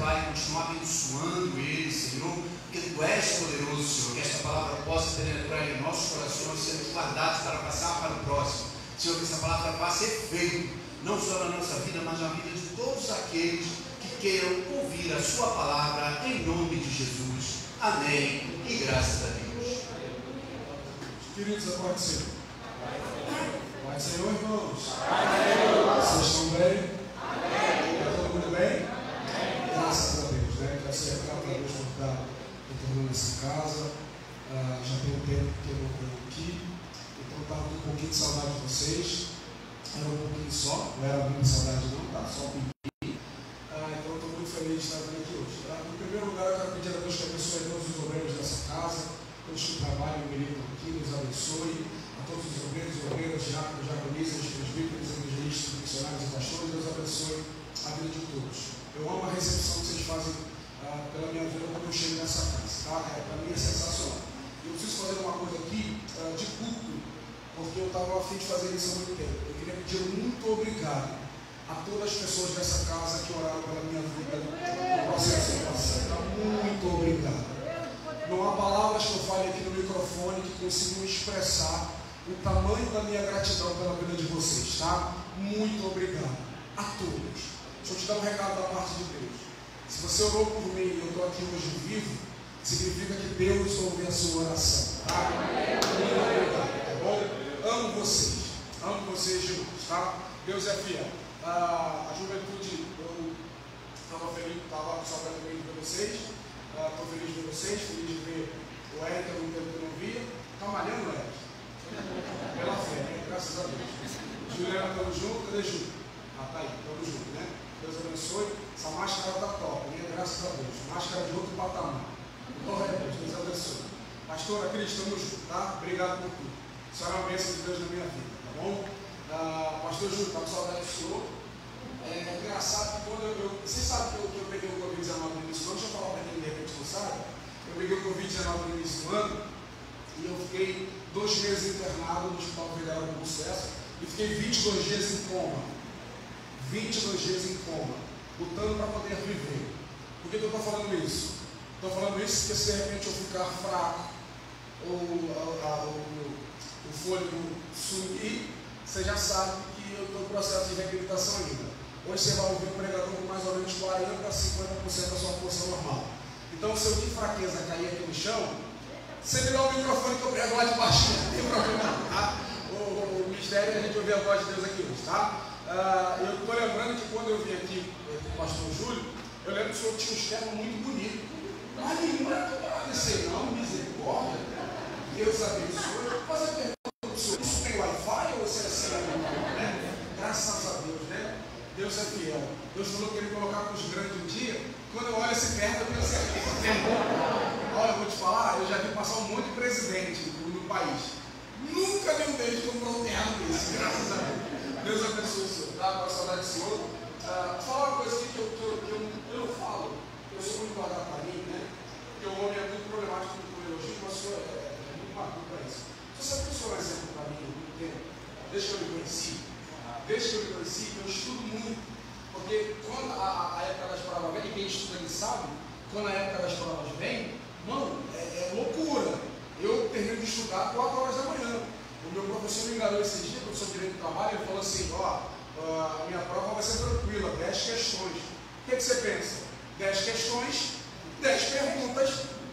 Pai, continuar abençoando eles, Senhor, porque Tu és poderoso, Senhor, que esta palavra possa penetrar em nossos corações, sendo guardados para passar para o próximo. Senhor, que essa palavra faça efeito, não só na nossa vida, mas na vida de todos aqueles que queiram ouvir a Sua palavra, em nome de Jesus. Amém. E graças a Deus. Queridos, a paz do Senhor. Paz do Senhor, irmãos. Vocês estão bem? Está todo mundo bem? Graças a Deus, né? Quero ser grato a Deus por estar retornando nessa casa. Já tem um tempo que eu não venho aqui, então estava com um pouquinho de saudade de vocês. Era um pouquinho só, não era muita saudade não, tá? Só um pouquinho. Então eu estou muito feliz de estar vindo aqui hoje. Tá? Em primeiro lugar, eu quero pedir a Deus que abençoe a todos os obreiros dessa casa, todos que trabalham no menino aqui, nos abençoe, a todos os obreiros e obreiras, diáconos, diaconisas, presbíteros, evangelistas, missionários e pastores. Deus abençoe a vida de todos. Eu amo a recepção que vocês fazem pela minha vida quando eu chego nessa casa, tá? Para mim é sensacional. Eu preciso fazer uma coisa aqui de culto, porque eu estava a fim de fazer isso há muito tempo. Eu queria pedir muito obrigado a todas as pessoas dessa casa que oraram pela minha vida no processo de oração. Tá? Muito obrigado. Não há palavras que eu fale aqui no microfone que consigam expressar o tamanho da minha gratidão pela vida de vocês, tá? Muito obrigado a todos. Deixa eu te dar um recado da parte de Deus. Se você orou por mim e eu estou aqui hoje vivo, significa que Deus ouve a sua oração, tá? Muito obrigado, tá bom? Amo vocês juntos, tá? Deus é fiel. A juventude, eu estava feliz, estava só para ver vocês. Estou feliz de ver vocês, feliz de ver o Eric, há muito tempo que eu não via. Está malhando, Eric? Pela fé, né? Graças a Deus. Juliana, estamos juntos, cadê Ju? Tá aí, estamos juntos, né? Deus abençoe. Essa máscara está top, né? Graças a Deus. Máscara de outro patamar. Glória a Deus, Deus abençoe. Pastora Cris, estamos juntos, tá? Obrigado por tudo. Isso é uma bênção de Deus na minha vida, tá bom? Pastor Júlio, está com saudade do senhor. É engraçado que quando vocês sabem que eu peguei o Covid-19 no início do ano, deixa eu falar para quem de repente não sabe. Eu peguei o Covid-19 no início do ano e eu fiquei 2 meses internado no Hospital Federal do Sucesso e fiquei 22 dias em coma. 22 dias em coma, lutando para poder viver. Por que eu estou falando isso? Estou falando isso porque se de repente eu ficar fraco ou o fôlego sumir, você já sabe que eu estou em processo de reabilitação ainda. Hoje você vai ouvir um pregador com mais ou menos 40% a 50% da sua força normal. Então, se eu de fraqueza cair aqui no chão, você me dá o microfone que eu prego lá de baixo, não tem problema não, tá? O mistério é a gente ouvir a voz de Deus aqui hoje, tá? Eu estou lembrando que quando eu vim aqui com o pastor Júlio, eu lembro que o senhor tinha um externo muito bonito. Mas nenhum era tudo agradecer, não, misericórdia. Deus abençoe. Mas eu pergunto, senhor, isso tem Wi-Fi ou você é assim, né? Graças a Deus, né? Deus é fiel. Deus falou que ele colocar para os grandes um dia. Quando eu olho esse perto, eu tenho certeza que tem. Olha, eu vou te falar, eu já vi passar um monte de presidente no país. Nunca vi um deles comprou um terreno desse, graças a Deus. Deus abençoe o senhor, tá? Com a saudade do senhor. Falar uma coisa aqui que eu não falo, eu sou muito guardado para mim, né? Porque o homem é muito problemático com o elogio, mas o senhor é muito maduro para isso. Você pensou um exemplo para mim há muito tempo? Desde que eu me conheci, eu estudo muito. Porque quando a época das provas vem, e quem estuda ele sabe, quando a época das provas vem, mano, é loucura. Eu termino de estudar 4 horas da manhã. O meu professor me enganou esses dias, o professor de Direito do Trabalho, ele falou assim, a minha prova vai ser tranquila, 10 questões. O que você pensa? 10 questões, 10 perguntas,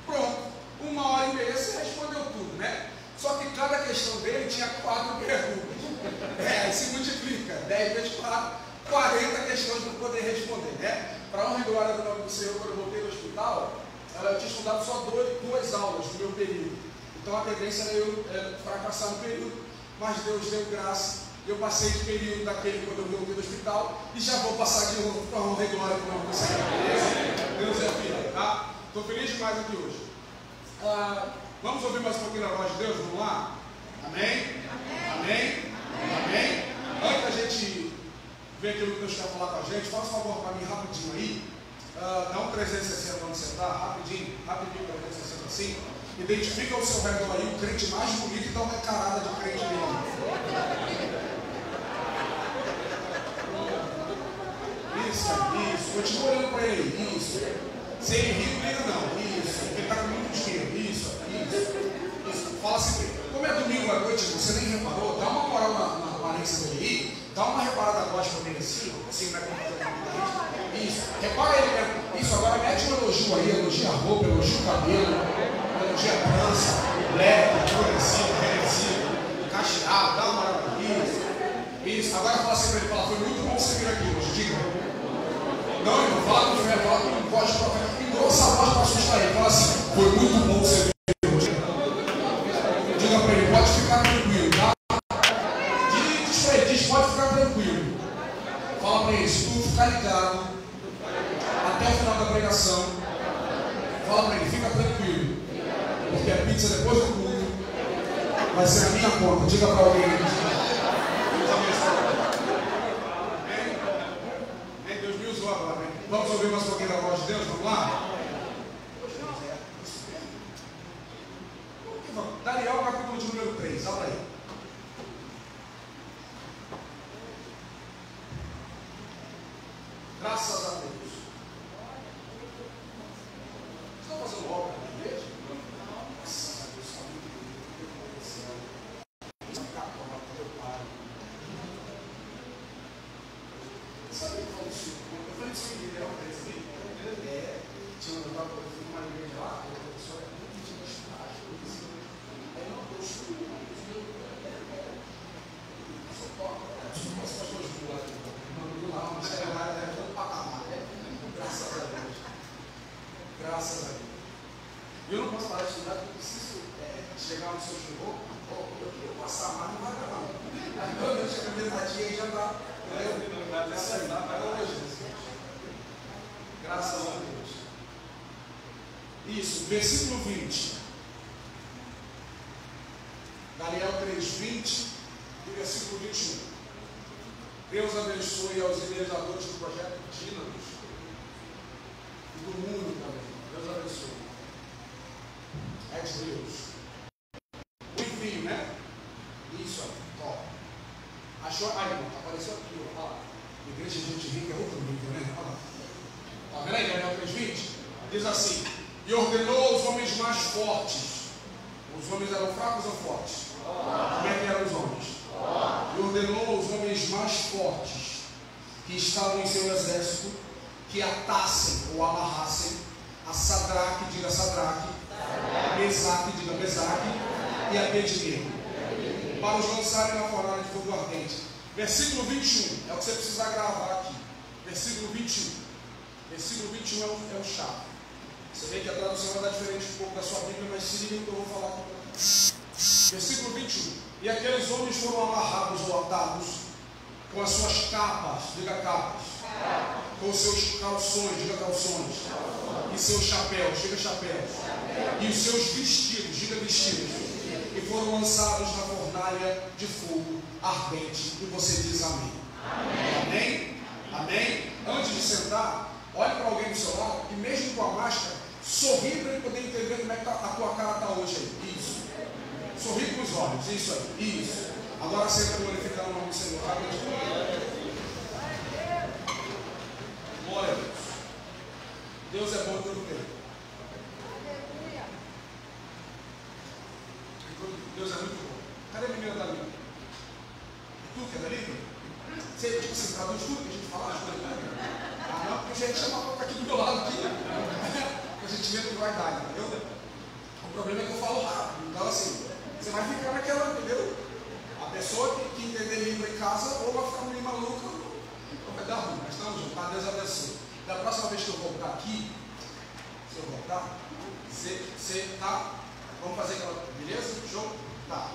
pronto. 1h30 você respondeu tudo, né? Só que cada questão dele tinha 4 perguntas. Aí se multiplica, 10 vezes 4, 40 questões para poder responder, né? Para honra e glória do nome do Senhor, quando eu voltei do hospital, eu tinha estudado só 2 aulas no meu período. Então a tendência era eu fracassar no período, mas Deus deu graça. Eu passei de período daquele quando eu voltei do hospital e já vou passar de novo para a honra e glória do nome do Senhor. Deus é fiel, tá? Estou feliz demais aqui hoje. Vamos ouvir mais um pouquinho da voz de Deus? Vamos lá? Amém? Amém? Amém? Antes da gente ver aquilo que Deus quer falar com a gente, faça um favor para mim rapidinho aí. Dá um 360 onde você está, rapidinho, 360 assim. Identifica ao seu redor aí o crente mais bonito e dá uma encarada de crente nele. Isso, continua olhando para ele, isso. Se ele rir, briga não. Isso. Ele está com muito dinheiro. Isso. Fala assim pra ele. Como é domingo à noite, você nem reparou, dá uma moral na aparência dele aí, dá uma reparada gospel nele assim, vai comportar. Isso. Repara ele mesmo. Isso, agora mete um elogio aí, elogia a roupa, elogia o cabelo, elogia a trança, leve, progressivo, regressivo, cacheado, dá uma moral. Isso. Agora fala assim pra ele, fala, foi muito bom você vir aqui hoje, diga. Não, irmão, fala com fé, fala com voz profética, engrossa a voz para assustar ele, fala assim, foi muito bom você vir hoje. Diga para ele, pode ficar tranquilo, tá? Diz para ele, pode ficar tranquilo. Fala para ele, se tu ficar ligado até o final da pregação, fala para ele, fica tranquilo, porque a pizza depois do culto vai ser a minha conta. Diga para alguém. Deus me usou agora, né? Vamos ouvir mais um pouquinho da voz de Deus? Vamos lá? Daniel, capítulo de número 3, abre aí. Graças a Deus. Estão fazendo obra na igreja? Graças a Deus, está muito bem. Sabe o que eu falo isso? Eu falei isso em Daniel 3, tinha uma igreja lá, a pessoa era muito tinha estágio, aí não, eu estou só toca, os pastores do lado, mandou lá, mas era lá, era todo patamar, né? Graças a Deus. Graças a Deus. Eu não posso parar de estudar, porque eu preciso chegar no seu chegou, eu passar mais, não vai dar não. Quando eu chego a metadinha aí já está. Graças a Deus. Isso, versículo 20. Daniel 3, 20 e versículo 21. Deus abençoe aos idealizadores do projeto Dínamos e do mundo também. Deus abençoe. É de Deus. O envio, né? Isso aí, top. Achou? Aí, irmão, apareceu aqui, ó. Olha lá. Igreja de gente rica é outro nível, né? Olha lá. Tá vendo aí, Daniel 3:20? Diz assim: e ordenou os homens mais fortes. Os homens eram fracos ou fortes? Como é que eram os homens? E ordenou os homens mais fortes que estavam em seu exército que atassem ou amarrassem a Sadraque, diga Sadraque, Mesaque, diga Mesaque, e Abednego, para os lançarem na fornalha de fogo ardente. Versículo 21 é o que você precisa gravar aqui. Versículo 21. Versículo 21 é o chave. Você vê que a tradução vai dar diferente um pouco da sua Bíblia, mas se liga no que eu vou falar aqui. Versículo 21. E aqueles homens foram amarrados ou atados com as suas capas, diga capas, com os seus calções, diga calções, e seus chapéus, diga chapéus, e os seus vestidos, diga vestidos, e foram lançados na fornalha de fogo ardente. E você diz amém. Amém? Amém? Antes de sentar, olhe para alguém do seu lado e mesmo com a máscara, sorri para ele poder entender como é que a tua cara está hoje aí. Isso. Sorri com os olhos. Isso aí. Isso. Agora senta glorificando o nome do Senhor. Glória a Deus. Deus é bom em todo tempo. Deus é muito bom. Cadê a menina da Líbia? Tu que é da Líbia? Você tipo assim, traduz tudo que a gente fala? Ah, não, porque a gente chama a boca aqui do meu lado aqui. A gente vê que vai dar, entendeu? O problema é que eu falo rápido. Então assim, você vai ficar naquela, entendeu? A pessoa que entender língua em casa ou vai ficar meio maluca ou vai dar ruim. Mas estamos juntos, tá? Deus abençoe. Da próxima vez que eu voltar aqui, se eu voltar, você tá? Vamos fazer aquela, beleza? Show? Tá.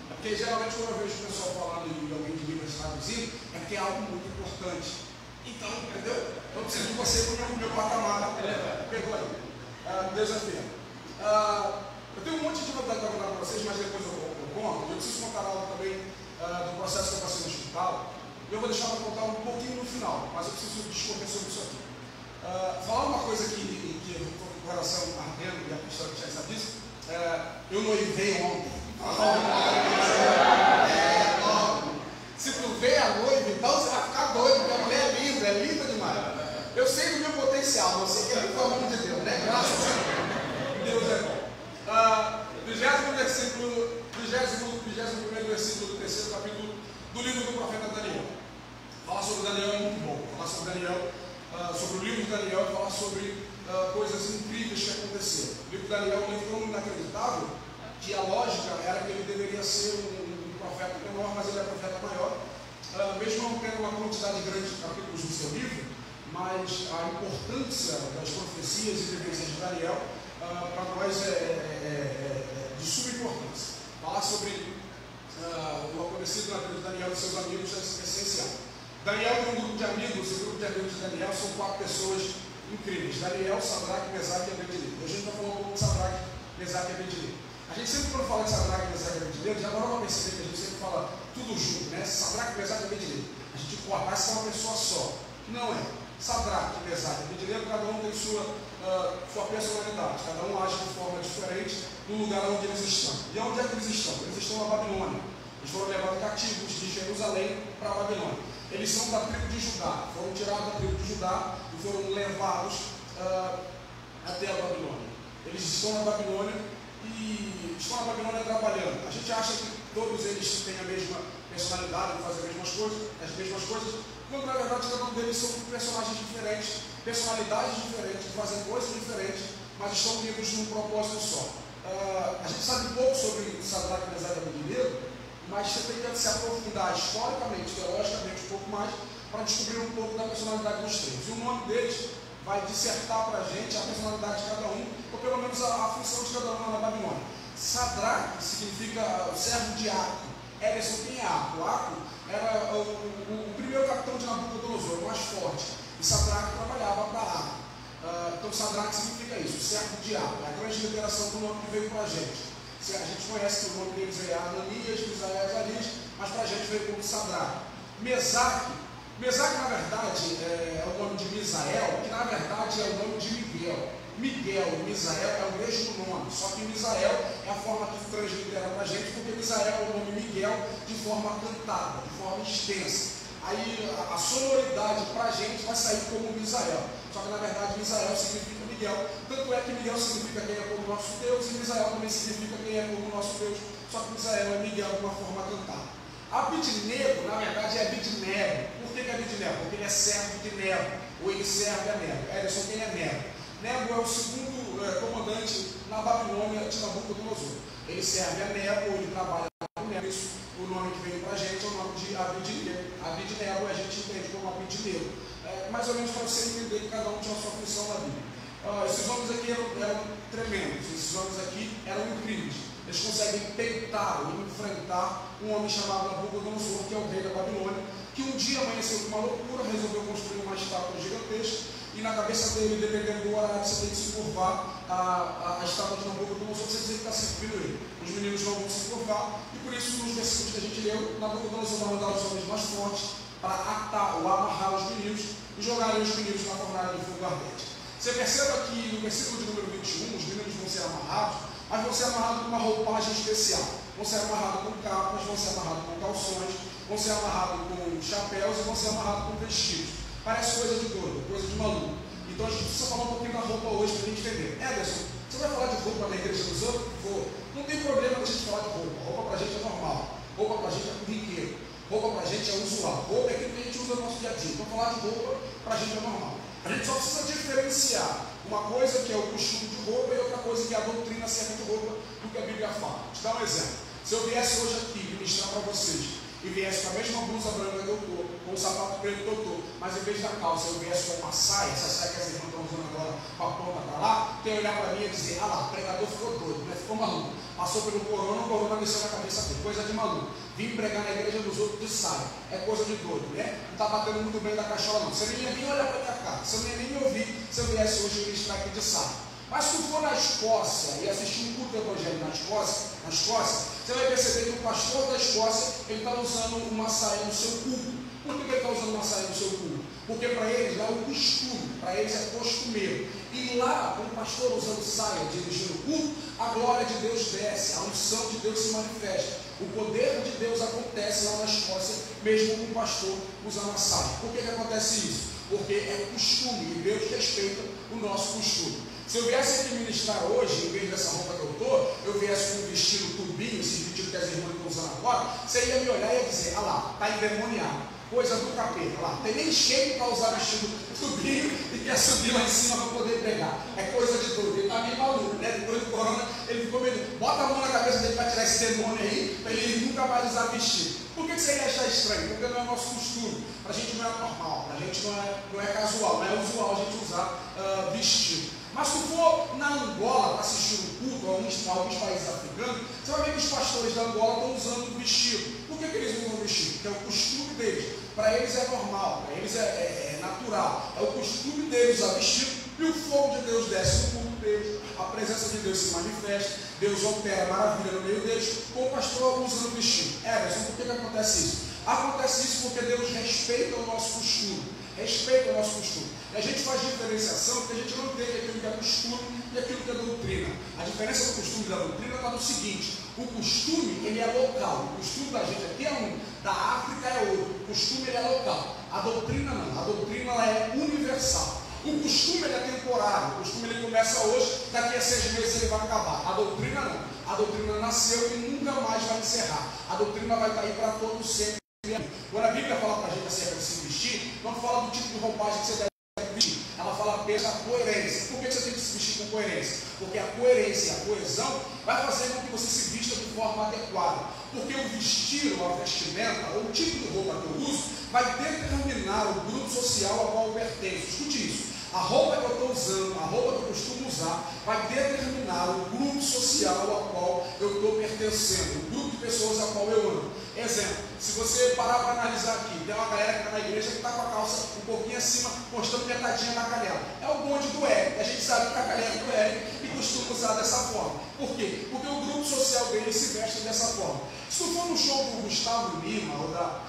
Porque geralmente quando eu vejo o pessoal falando e alguém de Libras traduzindo, é porque é algo muito importante. Então, entendeu? Eu preciso de você para o meu patamar. Pegou aí. Deus é fiel. Eu tenho um monte de novidade para contar para vocês, mas depois eu conto. Eu preciso contar algo também do processo que eu passei no hospital. Eu vou deixar para contar um pouquinho no final, mas eu preciso discorrer sobre isso aqui. Falar uma coisa que eu estou com o coração ardendo, e a pessoa que já sabe disso, eu noivei ontem. Se tu vê a noiva, então você vai ficar doido, porque a mulher é linda demais. Eu sei do meu potencial, eu sei que é do amor de Deus, né? versículo 21º versículo do 3º capítulo do livro do profeta Daniel. Falar sobre Daniel é muito bom. Falar sobre Daniel, sobre o livro de Daniel, falar sobre coisas incríveis que aconteceram. O livro de Daniel é um livro tão inacreditável que a lógica era que ele deveria ser um profeta menor, mas ele é profeta maior. Mesmo não tendo uma quantidade grande de capítulos no seu livro, mas a importância das profecias e vivências de Daniel para nós é de suma importância. Falar sobre o acontecido na vida de Daniel e seus amigos é essencial. Daniel tem um grupo de amigos, e o grupo de amigos de Daniel são 4 pessoas incríveis: Daniel, Sadraque, Mesaque e Abednego. Hoje a gente está falando um pouco de Sadraque, Mesaque e Abednego. A gente sempre, quando fala de Sadraque, Mesaque e Abednego, já parou para perceber que a gente sempre fala tudo junto, né? Sadraque, Mesaque e Abednego. A gente corta, parece que é uma pessoa só. Não é. Sadraque, Mesaque e Abednego, cada um tem sua personalidade, cada um age de forma diferente no lugar onde eles estão. E onde é que eles estão? Eles estão na Babilônia. Eles foram levados cativos de Jerusalém para a Babilônia. Eles são da tribo de Judá, foram tirados da tribo de Judá e foram levados até a Babilônia. Eles estão na Babilônia e estão na Babilônia trabalhando. A gente acha que todos eles têm a mesma personalidade, fazem as mesmas coisas, quando na verdade cada um deles são personagens diferentes, personalidades diferentes, fazem coisas diferentes, mas estão unidos num propósito só. A gente sabe pouco sobre Sadraque, Mesaque e Abednego, mas você tem que se aprofundar historicamente, teologicamente um pouco mais, para descobrir um pouco da personalidade dos três. E o nome deles vai dissertar para a gente a personalidade de cada um, ou pelo menos a função de cada um na Babilônia. Sadraque significa servo de Aco. Ederson, quem é Aco? Aco era o primeiro capitão de Nabucodonosor, o mais forte. E Sadraque trabalhava para Aco. Então Sadraque significa isso, servo de Aco. É a grande liberação do nome que veio para a gente. A gente conhece que o nome deles é Ananias, Misael e Azarias, mas para a gente veio como Sadraque. Mesaque, na verdade, é o nome de Misael, que na verdade é o nome de Miguel. Miguel e Misael é o mesmo nome, só que Misael é a forma que translitera para a gente, porque Misael é o nome Miguel de forma cantada, de forma extensa. Aí a sonoridade para a gente vai sair como Misael, só que na verdade Misael significa Miguel, tanto é que Miguel significa quem é como nosso Deus, e Misael também significa quem é como nosso Deus, só que Misael é Miguel de uma forma cantada. Abednego, na verdade, é Abednego. Por que é Abednego? Porque ele é servo de Nebo, ou ele serve a Nebo. Ederson, quem é Nebo? Nebo é o segundo comandante na Babilônia de Nabucodonosor. Ele serve a Nebo, ele trabalha com Nebo. Isso, o nome que veio para a gente é o nome de Abednego. Abednego a gente entende como Abednego. Mais ou menos para você entender que cada um tinha a sua função na Bíblia. Esses homens aqui eram tremendos, esses homens aqui eram incríveis. Eles conseguem peitar ou enfrentar um homem chamado Nabucodonosor, que é o rei da Babilônia, que um dia amanheceu com uma loucura, resolveu construir uma estátua gigantesca, e na cabeça dele, dependendo do horário, você tem que se curvar a estátua de Nabucodonosor, você dizer que está servindo ele. Os meninos não vão se curvar, e por isso, nos versículos que a gente leu, Nabucodonosor vai mandar os homens mais fortes para atar ou amarrar os meninos e jogarem os meninos na fornalha de fogo ardente. Você perceba que no versículo de número 21, os meninos vão ser amarrados, mas vão ser amarrados com uma roupagem especial. Vão ser amarrados com capas, vão ser amarrados com calções, vão ser amarrados com chapéus e vão ser amarrados com vestidos. Parece coisa de doido, coisa de maluco. Então a gente precisa falar um pouquinho da roupa hoje para a gente entender. Ederson, você vai falar de roupa na igreja dos outros? Vou. Não tem problema a gente falar de roupa. Roupa para a gente é normal. Roupa para a gente é corriqueiro. Roupa para a gente é usual. Roupa é aquilo que a gente usa no nosso dia a dia. Então falar de roupa para a gente é normal. A gente só precisa diferenciar uma coisa que é o costume de roupa e outra coisa que é a doutrina acerca de roupa do que a Bíblia fala. Vou te dar um exemplo. Se eu viesse hoje aqui ministrar para vocês e viesse com a mesma blusa branca que eu estou, com o sapato preto que eu estou, mas em vez da calça eu viesse com uma saia, essa saia que as irmãs estão usando agora com a ponta para lá, quem olhar para mim e dizer, ah lá, o pregador ficou doido, né? Ficou maluco. Passou pelo corona, o corona desceu na cabeça dele, coisa de maluco. Vim pregar na igreja dos outros de saia, é coisa de doido, né? Não está batendo muito bem da cachola não. Você nem ia nem olhar para minha cara, você não ia nem me ouvir se eu viesse hoje ministrar aqui de saia. Mas se tu for na Escócia e assistir um culto do evangelho na Escócia, você vai perceber que o pastor da Escócia ele está usando uma saia no seu culto. Por que ele está usando uma saia no seu culto? Porque para eles lá é o costume, para eles é costumeiro. E lá, com o pastor usando saia, dirigindo o culto, a glória de Deus desce, a unção de Deus se manifesta. O poder de Deus acontece lá na Escócia, mesmo com o pastor usando a saia. Por que acontece isso? Porque é o costume e Deus respeita o nosso costume. Se eu viesse aqui ministrar hoje, em vez dessa roupa que eu estou, eu viesse com um vestido tubinho, esse vestido que as irmãs estão usando agora, você ia me olhar e ia dizer, ah lá, está endemoniado, coisa do capeta, lá, tem nem cheio para usar vestido tubinho e quer subir lá em cima para poder pregar, é coisa de doido, ele está meio maluco, né? Depois do corona, ele ficou meio, bota a mão na cabeça dele para tirar esse demônio aí, para ele nunca mais usar vestido. Por que você ia achar estranho? Porque não é nosso costume, para a gente não é normal, para a gente não é casual, não é usual a gente usar vestido. Mas se tu for na Angola para assistir um culto, alguns países africanos, você vai ver que os pastores da Angola estão usando vestido. Por que eles usam vestido? Porque é o costume deles. Para eles é normal, para eles é natural. É o costume deles usar vestido e o fogo de Deus desce no culto deles. A presença de Deus se manifesta, Deus opera maravilha no meio deles, com o pastor usando vestido. Mas por que acontece isso? Acontece isso porque Deus respeita o nosso costume. Respeita o nosso costume. E a gente faz diferenciação porque a gente não entende aquilo que é costume e aquilo que é doutrina. A diferença do costume e da doutrina está no seguinte: o costume ele é local. O costume da gente aqui é um, da África é outro. O costume ele é local. A doutrina não. A doutrina ela é universal. O costume ele é temporário. O costume ele começa hoje, daqui a 6 meses ele vai acabar. A doutrina não. A doutrina nasceu e nunca mais vai encerrar. A doutrina vai estar aí para todo sempre. Quando a Bíblia fala para a gente acerca de se vestir, não fala do tipo de roupagem que você deve vestir, ela fala apenas da coerência. Por que você tem que se vestir com coerência? Porque a coerência, a coesão, vai fazer com que você se vista de forma adequada. Porque o vestir, ou a vestimenta, ou o tipo de roupa que eu uso, vai determinar o grupo social ao qual eu pertenço. Escute isso. A roupa que eu estou usando, a roupa que eu costumo usar, vai determinar o grupo social ao qual eu estou pertencendo, o grupo de pessoas ao qual eu amo. Exemplo, se você parar para analisar aqui, tem uma galera que está na igreja que está com a calça um pouquinho acima, mostrando metadinha na canela. É o bonde do Eric. A gente sabe que a galera do Eric e costuma usar dessa forma. Por quê? Porque o grupo social dele se veste dessa forma. Se tu for no show do Gustavo Lima ou da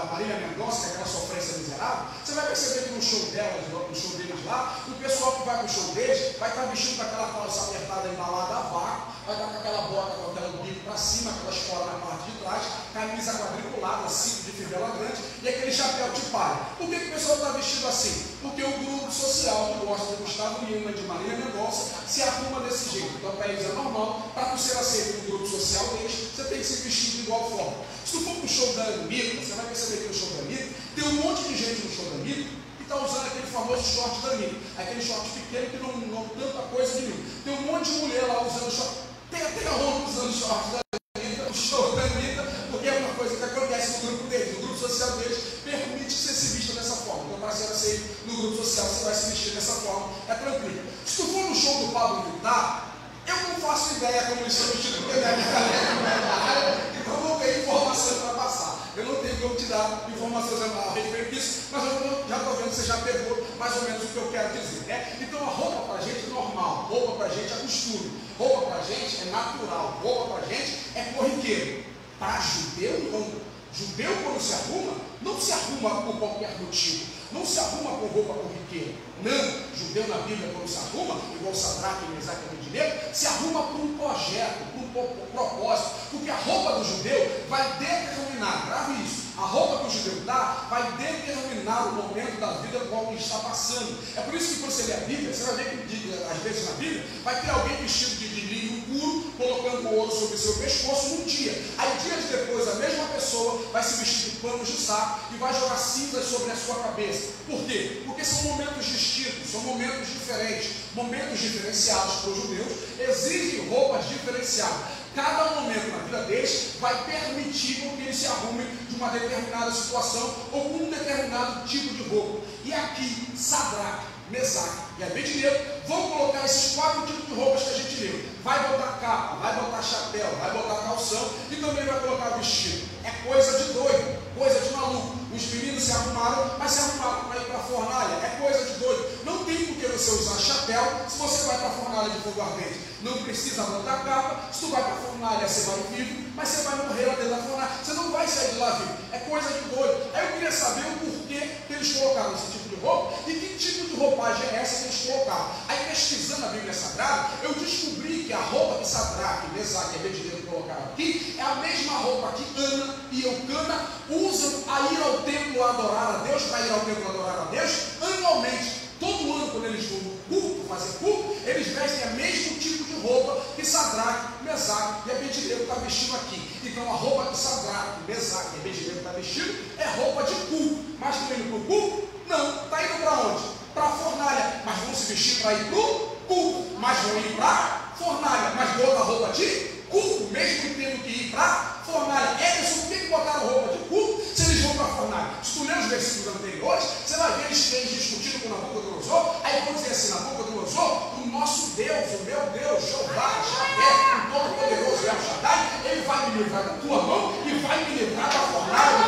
Marília Mendonça, que é aquela sofrência miserável, você vai perceber que no show deles lá, o pessoal que vai para o show deles vai estar vestindo com aquela calça apertada embalada a vácuo, vai estar com aquela bota com aquele bico para cima, aquela escola na parte de trás, camisa quadriculada, cinto de fivela grande e aquele chapéu de palha. Por que o pessoal está vestido assim? Porque o grupo social que gosta de Gustavo Lima, de Marília Mendonça, se arruma desse jeito. Então para eles é normal, para tu ser aceito no grupo social deles, você tem que se vestir de igual forma. Se tu for para o show da Anitta, você vai perceber que no show da Anitta tem um monte de gente no show da Anitta que está usando aquele famoso short da Anitta, aquele short pequeno que não tanta coisa de mim. Tem um monte de mulher lá usando short, tem até homem usando short da Anitta, o show da Anitta, porque é uma coisa que acontece no grupo deles, no grupo social deles permite que você se vista dessa forma. Então para ser aceito no grupo social você vai se vestir dessa forma, é tranquilo. Se tu for no show do Pablo Vittar, eu não faço ideia como eles são vestidos, porque minha galera não é da área, então eu não tenho informação para passar. Eu não tenho como te dar informações a respeito disso, mas eu já estou vendo que você já pegou mais ou menos o que eu quero dizer, né? Então a roupa para a gente é normal, roupa para a gente é costume, roupa para a gente é natural, roupa para a gente é corriqueiro. Para judeu, não. Judeu, quando se arruma, não se arruma por qualquer motivo, não se arruma com roupa corriqueira. Não, judeu na Bíblia, quando se arruma, igual Sadraque, Mesaque e Abednego, se arruma por um projeto, por um propósito, porque a roupa do judeu vai determinar, grave isso, a roupa que o judeu dá vai determinar o momento da vida qual ele está passando. É por isso que quando você lê a Bíblia, você vai ver que às vezes na Bíblia vai ter alguém vestido de linho puro, colocando o ouro sobre o seu pescoço num dia. Aí dias depois a mesma pessoa vai se vestir de panos de saco e vai jogar cinzas sobre a sua cabeça. Por quê? Porque são momentos distintos, são momentos diferentes, momentos diferenciados para os judeus, exigem roupas diferenciadas. Cada momento na vida deles vai permitir que eles se arrumem de uma determinada situação ou com um determinado tipo de roupa. E aqui, Sadraque, Mesaque e Abednego vão colocar esses 4 tipos de roupas que a gente leu. Vai botar capa, vai botar chapéu, vai botar calção e também vai colocar vestido. É coisa de doido, coisa de maluco. Os meninos se arrumaram, mas se arrumaram para ir para a fornalha. É coisa de doido. Não tem por que você usar chapéu se você vai para a fornalha de fogo ardente. Não precisa botar capa. Se tu vai para a fornalha, você vai vivo, mas você vai morrer lá dentro da fornalha. Você não vai sair de lá vivo. É coisa de doido. Aí eu queria saber o porquê que eles colocaram esse tipo de roupa e que tipo de roupagem é essa que eles colocaram. Aí pesquisando a Bíblia Sagrada, eu descobri que a roupa que Sadraque, Mesaque e Abednego colocaram aqui é a mesma roupa que Ana e Eucana usam a ir ao templo a adorar a Deus, para ir ao templo a adorar a Deus, anualmente. Todo ano, quando eles vão no culto, for fazer culto, eles vestem o mesmo tipo de roupa que Sadraque, Mesaque e Abednego está vestindo aqui. Então a roupa que Sadraque, Mesaque e Abednego está vestindo é roupa de culto. Mas estão indo para o culto? Não. Está indo para onde? Para a fornalha. Mas vão se vestir para ir para o culto. Mas vão ir para a fornalha. Mas botam a roupa de culto, mesmo tendo que ir para a fornalha. Emerson, por que botaram roupa de culto se eles vão para a fornalha? Se tu ler os versículos anteriores, você vai ver eles discutindo com Nabucodonosor. Aí vão dizer assim: Nabucodonosor, o nosso Deus, o meu Deus, Jeová, Javé, o Todo-Poderoso El Shaddai, ele vai me livrar da tua mão e vai me livrar da fornalha do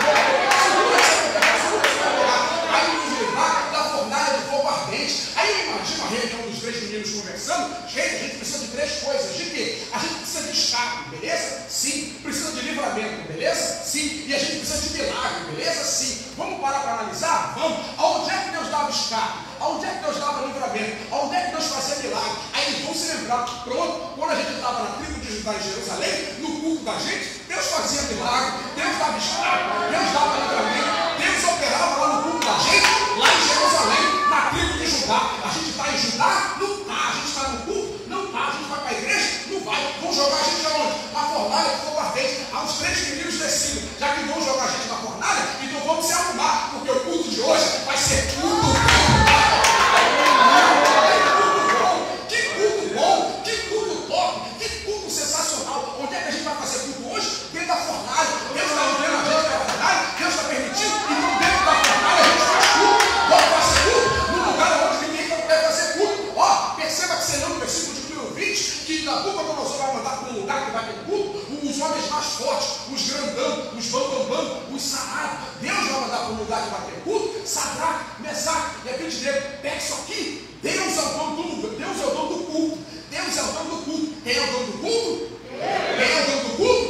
vai me livrar da fornalha de fogo ardente. Aí eu imagino a reunião dos três meninos conversando. Gente, a gente precisa de três coisas. De quê? A gente precisa de escape, beleza? Sim. Precisa de livramento, beleza? Sim. E a gente precisa de milagre, beleza? Sim. Vamos parar para analisar? Vamos. Aonde é que Deus dava escape? Aonde é que Deus dava livramento? Aonde é que Deus fazia milagre? Aí eles vão se lembrar, pronto, quando a gente estava na tribo de Judá em Jerusalém, no culto da gente, Deus fazia milagre, Deus dava escape, Deus dava livramento, Deus operava lá no culto da gente, lá em Jerusalém, na tribo de Judá. A gente está em Judá? Não está. A gente está no culto? Não está. A gente vai para a igreja? Não vai. Vão jogar a gente aonde? Na fornalha de fogo ardente. Há uns três meninos descidos. Já que vão jogar a gente na fornalha, então vamos se arrumar, porque o culto de hoje vai ser culto. Que culto bom, que culto top, que culto sensacional. Onde é que a gente vai fazer culto hoje? Dentro da fornalha. Deus está enviando a gente para a fornalha, Deus está permitindo, então dentro da fornalha a gente faz culto. Vamos fazer culto num lugar onde ninguém vai fazer culto. Ó, perceba que você leu no versículo de número 20, que Nabucodonosor vai mandar para um lugar que vai ter culto, os homens mais fortes, os grandão, os bambambam, os sarados. Deus vai mandar para um lugar que vai ter culto. Sadraque, Mesaque e Abednego. Pega isso aqui. Deus é o dono do lugar. Deus é o dono do culto. Deus é o dono do culto. Quem é o dono do culto? Quem é o dono do culto?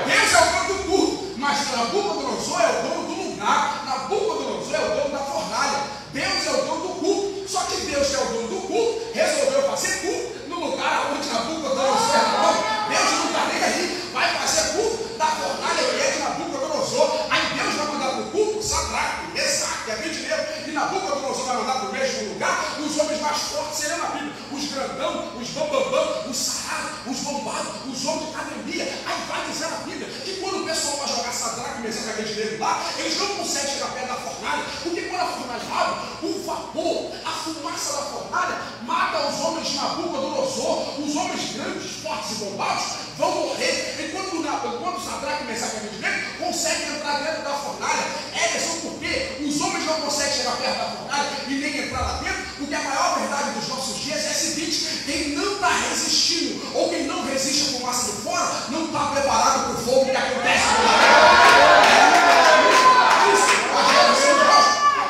Deus é o dono do culto. Mas Nabucodonosor é o dono do lugar. Nabucodonosor é o dono da fornalha. Deus é o dono do culto. Só que Deus, que é o dono do culto, resolveu fazer culto no lugar onde Nabucodonosor é dono. Deus não está nem aí. Vai fazer culto da fornalha que é de Nabucodonosor. Aí Deus vai mandar para o culto Sadraque, Mesaque e Abednego. E Nabucodonosor vai mandar para o mesmo lugar os homens mais fortes, serão na Bíblia, os grandão, os bambambam, os sarados, os bombados, os homens de academia. Aí vai dizer na Bíblia que quando o pessoal vai jogar Sadraque, Mesaque e Abednego lá, eles não conseguem chegar perto da fornalha, porque quando a fornalha abre, o vapor, a fumaça da fornalha mata os homens de Nabucodonosor. Os homens grandes, fortes e bombados vão morrer. Enquanto Sadraque, Mesaque e Abednego conseguem entrar dentro da fornalha. Só porque os homens não conseguem chegar perto da fornalha e nem entrar lá dentro, porque a maior verdade dos nossos dias é a seguinte: quem não está resistindo, ou quem não resiste à fumaça de fora, não está preparado para o fogo que acontece no lado.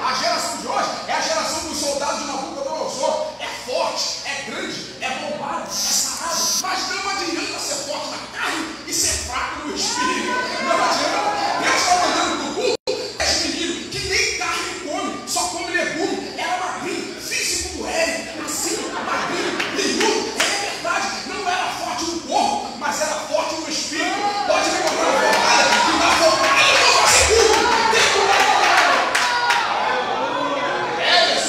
A geração de hoje é a geração dos soldados de Nabucodonosor. É forte, é grande, é bombado, é sarado, mas não adianta ser forte na carne e ser fraco no espírito. Não adianta. Deus está mandando no culto esse menino que nem carne come, só come legume. Era magrinho, físico do Eric, assim, magrinho, lindo. É verdade, não era forte no corpo, mas era forte no espírito. Pode me contar a fornalha, que na fornalha eu vou fazer culto.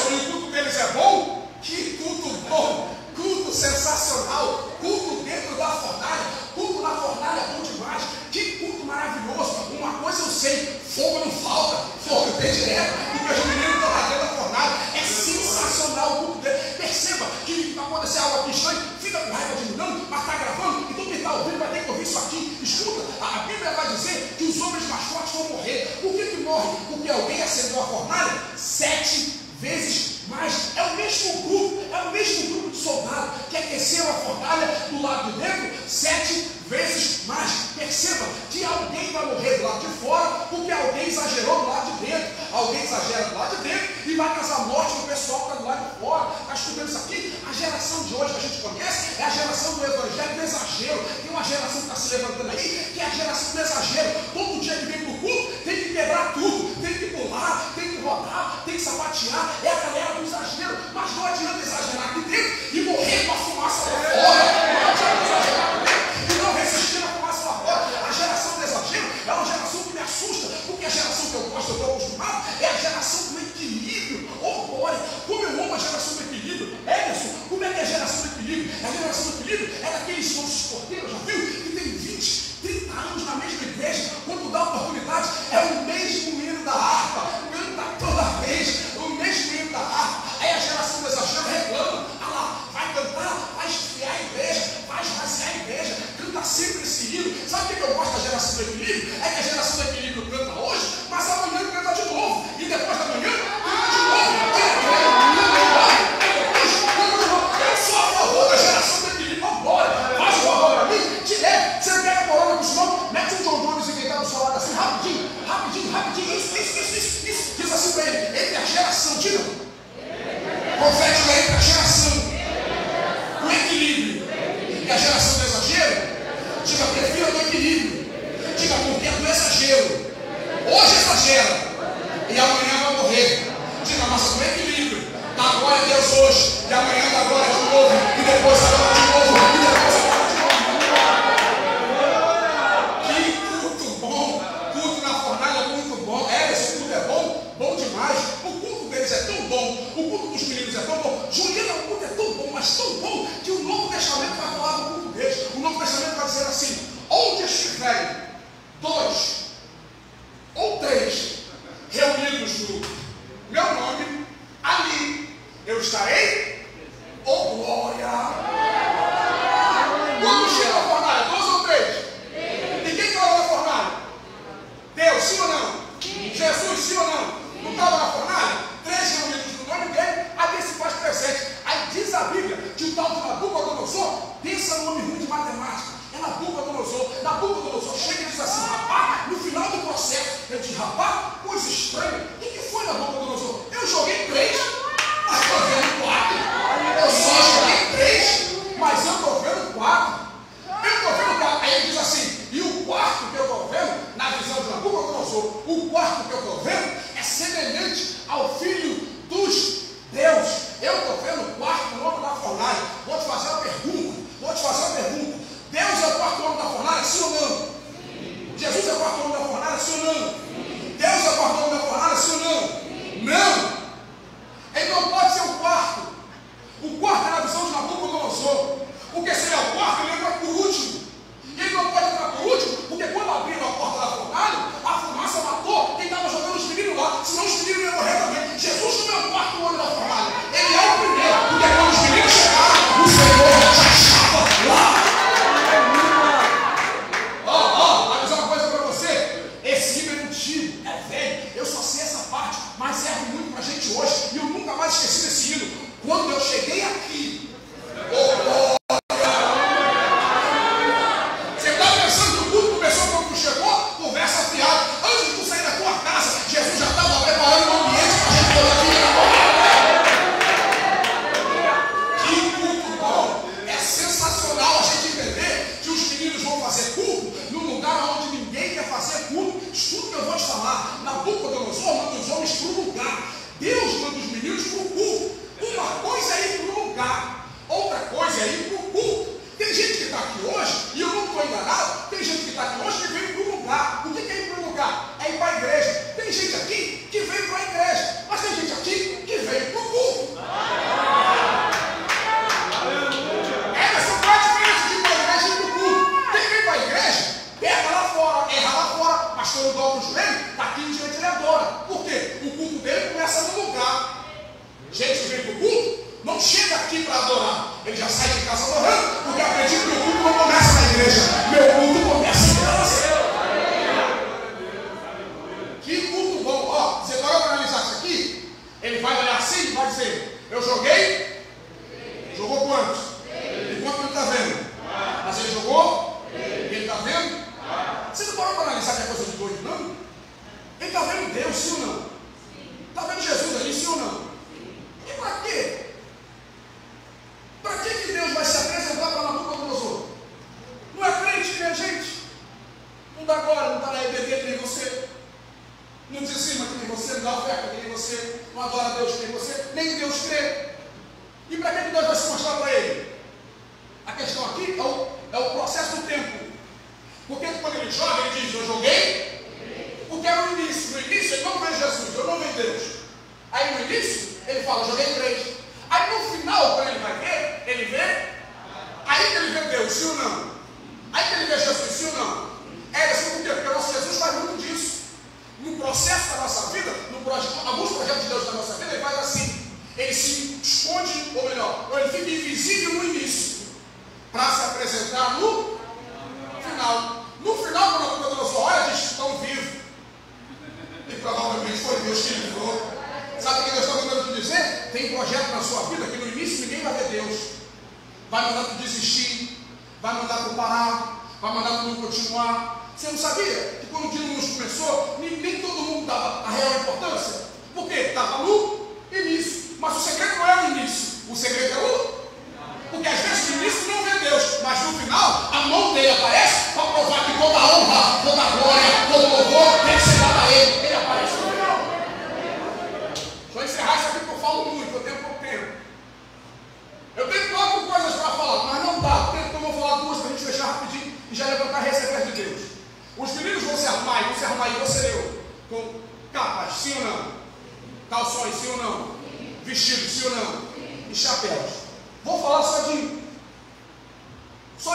O culto deles é bom? Que culto bom, culto sensacional, culto dentro da fornalha, culto na fornalha é bom demais, que culto maravilhoso. Uma coisa eu sei, fogo não falta, fogo tem direto, porque os meninos estão lá dentro da fornalha. É sensacional o culto dele. Perceba que vai acontecer algo aqui estranho, fica com raiva de mim não, mas está gravando, então quem está ouvindo vai ter que ouvir isso aqui. Escuta, a Bíblia vai dizer que os homens mais fortes vão morrer. Por que morre? Porque alguém acendeu a fornalha 7 vezes mais. É o mesmo grupo de soldados que aqueceram a fornalha do lado de dentro 7 vezes mais. Perceba que alguém vai morrer do lado de fora, porque alguém exagerou do lado de dentro. Alguém exagera do lado de dentro e vai causar morte no pessoal que está do lado de fora. Está estudando isso aqui? A geração de hoje que a gente conhece é a geração do evangelho do exagero. Tem uma geração que está se levantando aí, que é a geração do exagero. Todo dia que vem para o culto, tem que quebrar tudo, tem que pular, tem que rodar, tem que sapatear. É a galera do exagero. Mas não adianta exagerar aqui dentro e morrer com a fumaça lá fora. Não adianta exagerar aqui dentro e não resistir à fumaça lá fora. A geração do exagero é uma geração que me assusta, porque a geração que eu gosto, eu estou acostumado, é a geração do equilíbrio. Oh, glória! Como eu amo a geração do equilíbrio. Emerson, sempre se rindo. Sabe o que eu gosto da geração do equilíbrio? É que a geração do equilíbrio canta hoje, mas amanhã canta de novo. E depois da manhã, canta de novo. Eu sou a favor da geração do equilíbrio. Vambora, faz o favor para mim, te leve. Você pega a corona com o senhor, mete um John Jones e deitar do seu lado assim, rapidinho. Isso. Diz assim para ele, entre a geração, diga. Profético é entre a geração. O equilíbrio. E a geração do exagero, diga, prefira do equilíbrio. Diga, porque é do exagero. Hoje exagera e amanhã vai morrer. Diga, mas do equilíbrio. Dá glória a Deus hoje e amanhã dá glória de novo. E depois dá glória de novo. E depois dá glória de novo. Que culto bom. Culto na fornalha, muito bom. Esse culto é bom, bom demais. O culto deles é tão bom. O culto dos meninos é tão bom. Juliana, o culto é tão bom, mas tão bom que o Novo Testamento vai falar do culto deles. O Novo Testamento vai dizer assim: onde estiverem 2 ou 3 reunidos no meu nome, ali eu estarei. Oh, glória! Quando chega a fornalha, 2 ou 3? E quem estava na fornalha? Deus, sim ou não? Jesus, sim ou não? Não estava na fornalha? 3 reunidos no nome dele, ali se faz presente. Aí diz a Bíblia que o tal de Nabucodonosor, pensa no nome ruim de matemática, é Nabucodonosor. Nabucodonosor chega e diz assim: rapaz, no final do processo, ele diz: rapaz, coisa estranha. O que foi, Nabucodonosor? Eu joguei 3, mas estou vendo 4. Eu só joguei 3, mas eu estou vendo 4. Eu estou vendo 4. Aí ele diz assim: e o quarto que eu estou vendo, na visão de Nabucodonosor, o quarto que eu estou vendo é semelhante ao filho dos Deus. Eu estou vendo o quarto nome da fornalha. Vou te fazer uma pergunta. Deus é o quarto nome da fornalha, sim ou não? Sim. Jesus é o quarto nome da fornalha, sim ou não? Sim. Deus é o quarto nome da fornalha, sim ou não? Sim. Não. Então pode ser o quarto. O quarto é na visão de Nabucodonosor. Porque se ele é o quarto, ele entra por último. E ele não pode entrar por último, porque quando abriram a porta da fornalha, a fumaça matou quem estava jogando os meninos lá. Senão os meninos iam morrer também. Jesus não é o quarto nome da fornalha. Ele é o primeiro. Porque quando os meninos chegaram, o Senhor já estava lá. Vou dizer uma coisa para você. Esse hino é antigo, é velho. Eu só sei essa parte, mas serve muito para a gente hoje. E eu nunca mais esqueci desse hino. Quando eu cheguei aqui, você está pensando que o culto começou quando tu chegou? Conversa fiada. Antes de tu sair da tua casa, Jesus já estava preparando o ambiente para a gente poder aqui. Que culto bom! É sensacional a gente entender que os meninos vão fazer culto num lugar onde ninguém quer fazer culto. Escuta o que eu vou te falar. Nabucodonosor manda os homens para um lugar. Deus manda os meninos para o culto. Uma coisa é ir para um lugar, outra coisa é ir para o culto. Tem gente que está aqui hoje, e eu não estou enganado, tem gente que está aqui hoje que veio para um lugar. O que é ir para um lugar? É ir para a igreja. Tem gente aqui que veio para a igreja, mas tem gente aqui que veio para o culto. Essa é a diferença de ir para a igreja e ir para o culto. Quem vem para a igreja, erra lá fora, mas quando dobra o joelho, daqui em diante ele adora. Por quê? O culto dele começa no lugar. Gente que vem para o culto não chega aqui para adorar. Ele já sai de casa adorando, porque acredita que o culto não começa na igreja. Meu culto começa em casa. Que culto bom. Você vai analisar isso aqui? Ele vai olhar assim e vai dizer: eu joguei? Jogou quantos? E quanto ele está vendo? Mas ele jogou? E ele está vendo? Você não pode analisar que é coisa de doido, não? Ele está vendo Deus, sim ou não? Está vendo Jesus ali, sim ou não? E para quê? Para que Deus vai se apresentar para Nabucodonosor? Não é crente, minha gente? Não dá glória, não está na EBD que nem você. Não dizima que nem você, não dá oferta que nem você. Não adora Deus que nem você. Nem Deus crê. E para que Deus vai se mostrar para ele? A questão aqui é o processo do tempo. Porque quando ele joga, ele diz: eu joguei. Porque é o início. No início ele não vê Jesus, eu não vejo Deus. Aí no início ele fala: eu joguei 3. Aí no final, quando ele vai ver, ele vê. Aí que ele vê Deus, sim ou não? Aí que ele vê Jesus, sim ou não? É assim por quê? Porque o nosso Jesus faz muito disso. No processo da nossa vida, alguns projetos de Deus da nossa vida, ele faz assim. Ele se esconde, ou melhor, ele fica invisível no início, para se apresentar no final. No final, quando a Nabucodonosor olha, diz: estão vivos. E provavelmente foi Deus que livrou. Sabe o que Deus está mandando te dizer? Tem projeto na sua vida que no início ninguém vai ver Deus. Vai mandar tu desistir, vai mandar tu parar, vai mandar tu não continuar. Você não sabia que quando o dilúvio começou, nem todo mundo dava a real importância? Por quê? Estava no início. Mas o segredo não é o início, o segredo é o... Porque às vezes no início não vê Deus, mas no final a mão dele aparece para provar que toda a honra, toda a glória, todo o louvor tem que ser dado a ele. Ele aparece no final. Deixa eu encerrar isso aqui porque eu falo muito, eu tenho pouco tempo. Eu tenho 4 coisas para falar, mas não dá. Então eu vou falar 2 para a gente fechar rapidinho e já levantar e receber de Deus. Os meninos vão se arrumar e você eu, com capas, sim ou não? Calções, sim ou não? Vestidos, sim ou não? E chapéus. Vou falar só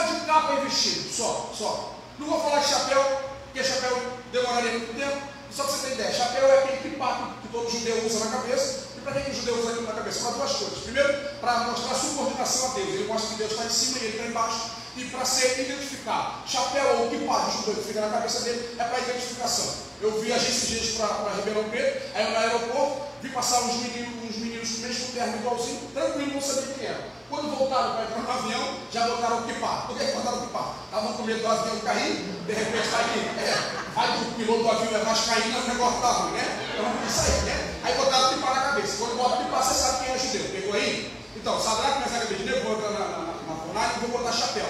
de capa e vestido, só. Não vou falar de chapéu, porque chapéu demoraria muito tempo. Só para você ter ideia, chapéu é aquele pipaco que todo judeu usa na cabeça. E para que o judeu usa aquilo na cabeça? Para 2 coisas. Primeiro, para mostrar subordinação a Deus. Ele mostra que Deus está em cima e ele está embaixo. E para ser identificado. Chapéu ou pipaco judeu que fica na cabeça dele é para identificação. Eu viajei esses dias para Ribeirão Preto, aí eu no aeroporto, vi passar uns meninos com o mesmo terno igualzinho, tranquilo, não sabia quem era. Quando voltaram para entrar no avião, já botaram o pipaco. Por que botaram o pipaco? Estavam com medo do avião cair, de repente está aqui. Vai que o piloto do avião é vascaíno, o negócio está ruim, né? Então isso aí, né? Aí botaram o pipaco na cabeça. Quando bota o pipaco, você sabe quem é judeu. Pegou aí? Então, Sadraque, Mesaque e Abednego, vou entrar na fornalha e vou botar chapéu.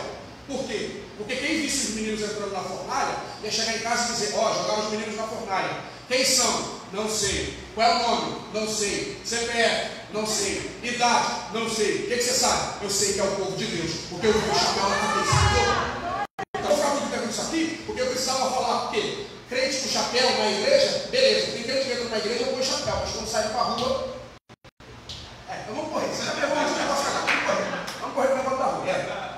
Por quê? Porque quem visse os meninos entrando na fornalha ia chegar em casa e dizer: ó, jogaram os meninos na fornalha. Quem são? Não sei. Qual é o nome? Não sei. CPF? Não sei. Idade? Não sei. O que você sabe? Eu sei que é o povo de Deus, porque eu vi o chapéu na cabeça. Então, eu ficava muito tempo isso aqui, porque eu precisava falar, porque crente com chapéu na igreja, beleza. Tem crente que entra na igreja, eu põe chapéu, mas quando sai para a rua, então vamos correr. Você já pegou esse negócio aqui? Vamos correr. Vamos correr para o negócio da rua.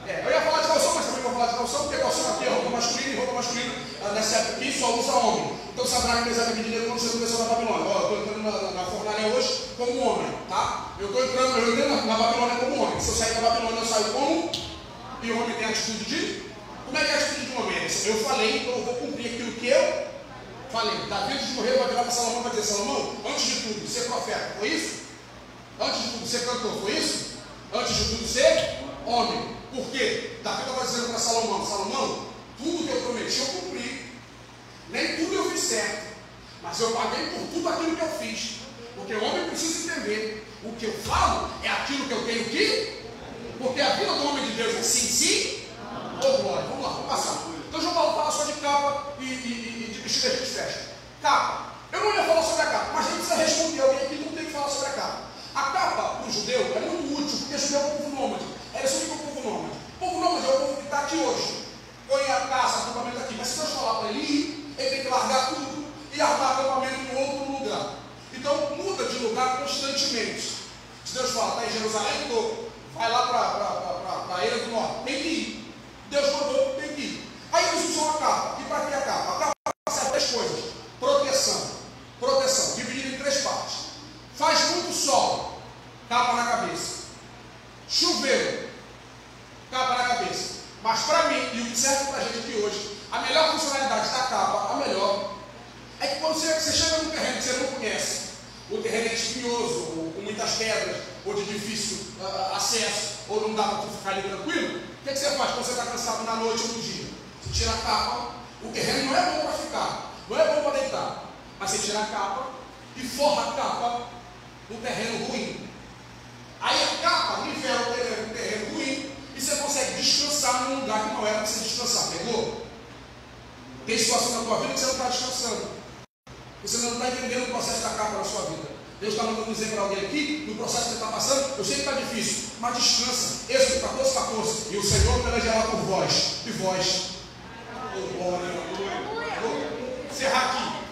Eu ia falar de calção, mas também vou falar de calção, porque calção aqui é roupa masculina e roupa masculina nessa época aqui só usa homem. Então, Sadraque, Mesaque e Abednego, quando você começou na Babilônia, ó, eu estou entrando na fornalha hoje como homem, tá? Eu entrei na Babilônia como homem. Se eu sair da Babilônia, eu saio como? E o homem tem a atitude de? Como é que é a atitude de um homem? Eu falei, então eu vou cumprir aquilo que eu falei. Davi, antes de morrer, vai virar para Salomão e vai dizer: Salomão, antes de tudo, ser profeta, foi isso? Antes de tudo, ser cantor, foi isso? Antes de tudo, ser homem. Por quê? Davi estava dizendo para Salomão: Salomão, tudo que eu prometi eu cumpri. Nem tudo eu fiz certo, mas eu paguei por tudo aquilo que eu fiz. Porque o homem precisa entender: o que eu falo é aquilo que eu tenho que. Porque a vida do homem de Deus é sim, ou glória. Vamos lá, vamos passar. Então João Paulo fala só de capa e de vestido, a gente fecha. Capa. Eu não ia falar sobre a capa, mas a gente precisa responder alguém que não tem que falar sobre a capa. A capa para o judeu é muito útil, porque o judeu é um povo nômade. Era só o povo nômade. O povo nômade é o povo que está aqui hoje. Põe a casa, acampamento aqui. Mas se nós falar para ele ir, ele tem que largar tudo e armar acampamento em outro lugar. Então muda de lugar constantemente. Se Deus fala: está em Jerusalém, vai lá para a Ilha do Norte, tem que ir. Deus mandou, tem que ir. Aí eles usam a capa. E para que a capa? A capa serve 3 coisas: proteção, dividida em 3 partes. Faz muito sol, capa na cabeça. Chuveiro, capa na cabeça. Mas para mim, e o que serve para a gente aqui hoje, a melhor funcionalidade da capa, a melhor, é que quando você chega num terreno que você não conhece, o terreno é espinhoso, ou com muitas pedras, ou de difícil acesso, ou não dá para ficar ali tranquilo, o que você faz quando você está cansado na noite ou no dia? Você tira a capa. O terreno não é bom para ficar, não é bom para deitar, mas você tira a capa e forra a capa no terreno ruim. Aí a capa nivela o terreno ruim e você consegue descansar num lugar que não era para você descansar. Pegou? Tem situação na tua vida que você não está descansando. Você não está entendendo o processo da capa na sua vida. Deus está mandando dizer para alguém aqui, no processo que você está passando, eu sei que está difícil, mas descansa. Êxodo 14:14. E o Senhor pelejará por vós. E vós. Encerrar aqui.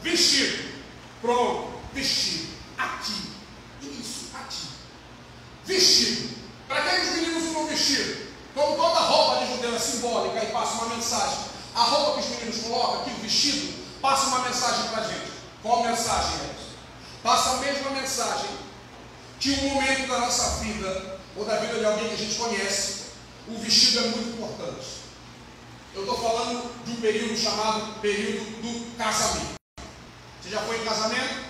Vestido. Pronto. Vestido. Aqui. Isso. Aqui. Vestido. Para que os meninos usam vestido? Como toda roupa de judeu é simbólica e passa uma mensagem. A roupa que os meninos colocam aqui, o vestido, passa uma mensagem para a gente. Qual mensagem é essa? Passa a mesma mensagem que um momento da nossa vida, ou da vida de alguém que a gente conhece, o vestido é muito importante. Eu estou falando de um período chamado período do casamento. Você já foi em casamento?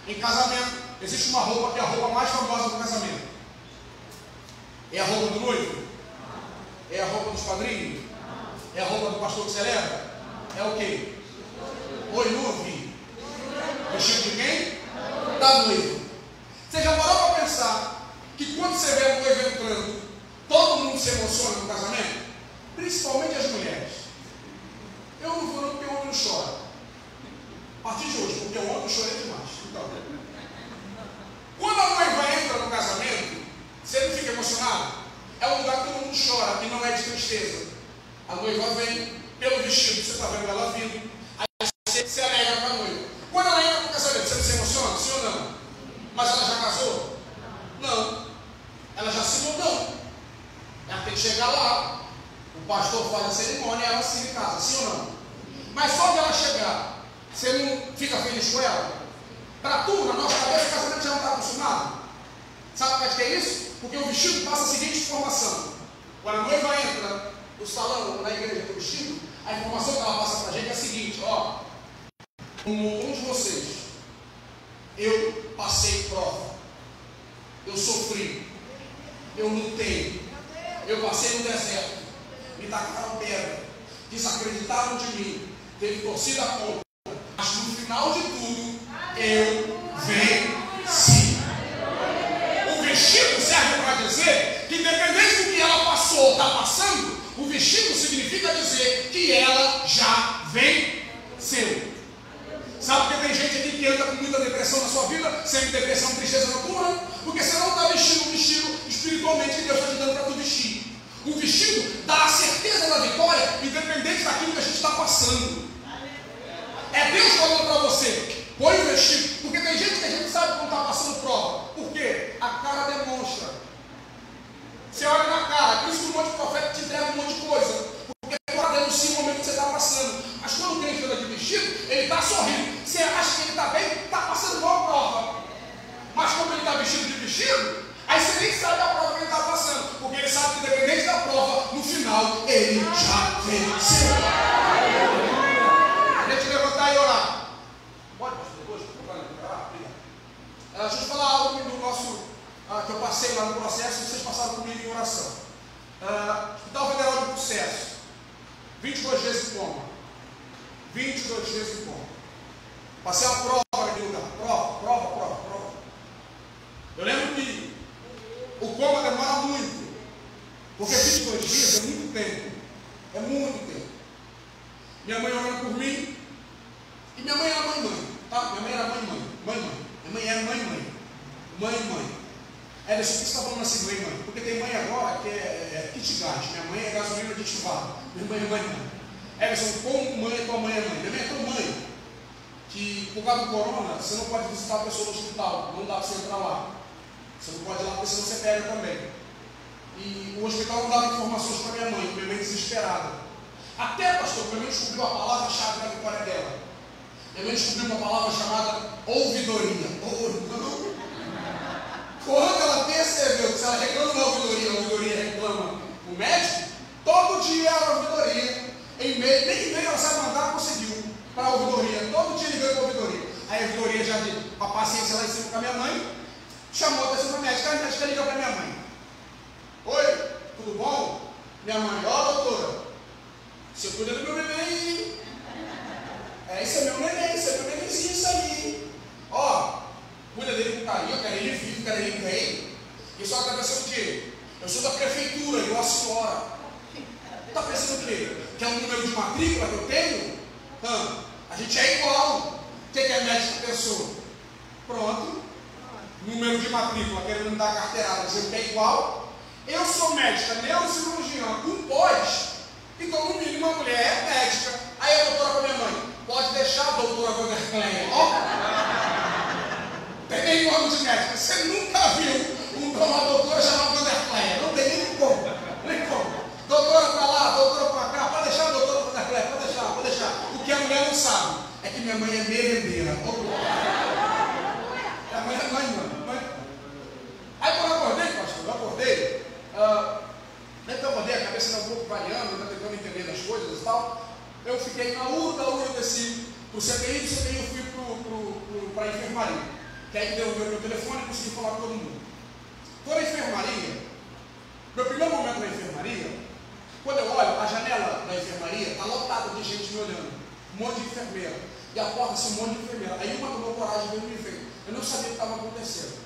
Em casamento, existe uma roupa que é a roupa mais famosa do casamento. É a roupa do noivo? É a roupa dos padrinhos? É a roupa do pastor que celebra? É o quê? Oi, noivo. Vestido de quem? Da noiva. Você já parou para pensar que quando você vê a noiva entrando, todo mundo se emociona no casamento? Principalmente as mulheres. Eu não vou não, porque o homem não chora. A partir de hoje, porque ontem eu chorei demais. Então, quando a noiva entra no casamento, você não fica emocionado? É um lugar que todo mundo chora e não é de tristeza. A noiva vem pelo vestido, você está vendo ela vindo, aí você se alegra com a noiva. Quando ela entra no casamento, você não se emociona? Sim ou não? Mas ela já casou? Não. Ela já assinou? Não. Ela tem que chegar lá. O pastor faz a cerimônia e ela se casa, sim ou não? Mas só de ela chegar, você não fica feliz com ela? Para tu, na nossa cabeça, o casamento já não está acostumado. Sabe por que é isso? Porque o vestido passa a seguinte informação. Quando a noiva entra no salão, na igreja com o vestido, a informação que ela passa para a gente é a seguinte: ó, como um de vocês, eu passei prova, eu sofri, eu lutei, eu passei no deserto, me tacaram pedra, desacreditaram de mim, teve torcida contra, mas no final de tudo, eu venci. O vestido serve para dizer que, independente do que ela passou ou está passando, o vestido significa dizer que ela já venceu. Sabe porque tem gente aqui que anda com muita depressão na sua vida, sempre depressão, tristeza noturna? Porque você não está vestindo um vestido espiritualmente que Deus está te dando para tu vestir. O vestido dá a certeza da vitória, independente daquilo que a gente está passando. É Deus falando para você: põe o vestido. Porque tem gente que a gente sabe quando está passando prova. Por quê? A cara demonstra. Você olha na cara, por isso que um monte de profeta te entrega um monte de coisa. Porque a cara denuncia o momento que você está passando. Mas quando o crente anda de vestido, ele está sorrindo. Você acha que ele está bem? Está passando uma prova. Mas como ele está vestido de vestido, aí você nem sabe a prova que ele está passando. Porque ele sabe que, independente da prova, no final, ele já venceu. A gente levantar e orar. Pode, pastor, depois? Deixa eu te falar algo do nosso, que eu passei lá no processo, e vocês passaram comigo em oração. Hospital Federal de Processo. 22 vezes em coma. 22 vezes em coma. Passei uma prova naquele lugar. Prova. Eu lembro que o coma demora muito. Porque 22 dias é muito tempo. É muito tempo. Minha mãe orando por mim. E minha mãe era mãe. Tá? Minha mãe era mãe. Minha mãe era mãe. Ederson, por que você está falando assim, mãe? Porque tem mãe agora que é kit gás. Minha mãe é gasolina de chuva. Minha mãe é mãe. Ederson, como mãe, tua mãe é mãe? Minha mãe é tão mãe que, por causa do corona, você não pode visitar a pessoa no hospital. Não dá para você entrar lá. Você não pode ir lá porque senão você pega também. E o hospital não dava informações para minha mãe desesperada. Até, pastor, minha mãe descobriu a palavra-chave da vitória dela. Minha mãe descobriu uma palavra chamada ouvidoria. Quando ela percebeu que se ela reclama da ouvidoria, a ouvidoria reclama o médico, todo dia era ouvidoria. Nem e-mail ela sabe mandar, conseguiu para a ouvidoria. Todo dia ligando para a ouvidoria. Aí a ouvidoria já deu a paciência lá em cima com a minha mãe, chamou a atenção para a médica. A médica liga para minha mãe: oi, tudo bom? Minha mãe: ó, doutora, você cuida do meu neném. Isso é meu neném, isso é meu nenenzinho, isso aí. Ó, cuida dele com carinho, quero ele vivo, quero ele bem. E só está pensando o quê? Eu sou da prefeitura, igual a senhora. Está pensando o quê? Que é um número de matrícula que eu tenho? A gente é igual. O que a médica pensou? Pronto. Número de matrícula, querendo me dar carteirada, dizendo que é igual. Eu sou médica, neurocirurgiã, com pós. Então, no mínimo, uma mulher é médica. Aí a doutora com a minha mãe: pode deixar a doutora Vanderklein. Tem nem nome de médica. Você nunca viu uma doutora chamada Vanderklein. Não tem nem como. Doutora para lá, doutora para cá. Pode deixar a doutora Vanderklein. Pode deixar. O que a mulher não sabe é que minha mãe é merendeira. Minha mãe é mãe. Aí quando eu acordei, pastor, nem que eu acordei, a cabeça ainda um pouco variando, ainda tentando entender as coisas e tal. Eu fiquei na URA, eu desci para o CTI, do CTI eu fui para a enfermaria. Que aí deu o meu telefone e consegui falar com todo mundo. Estou na enfermaria, meu primeiro momento na enfermaria, quando eu olho, a janela da enfermaria está lotada de gente me olhando, um monte de enfermeira, e a porta assim, um monte de enfermeira. Aí uma tomou coragem de vir me ver, eu não sabia o que estava acontecendo.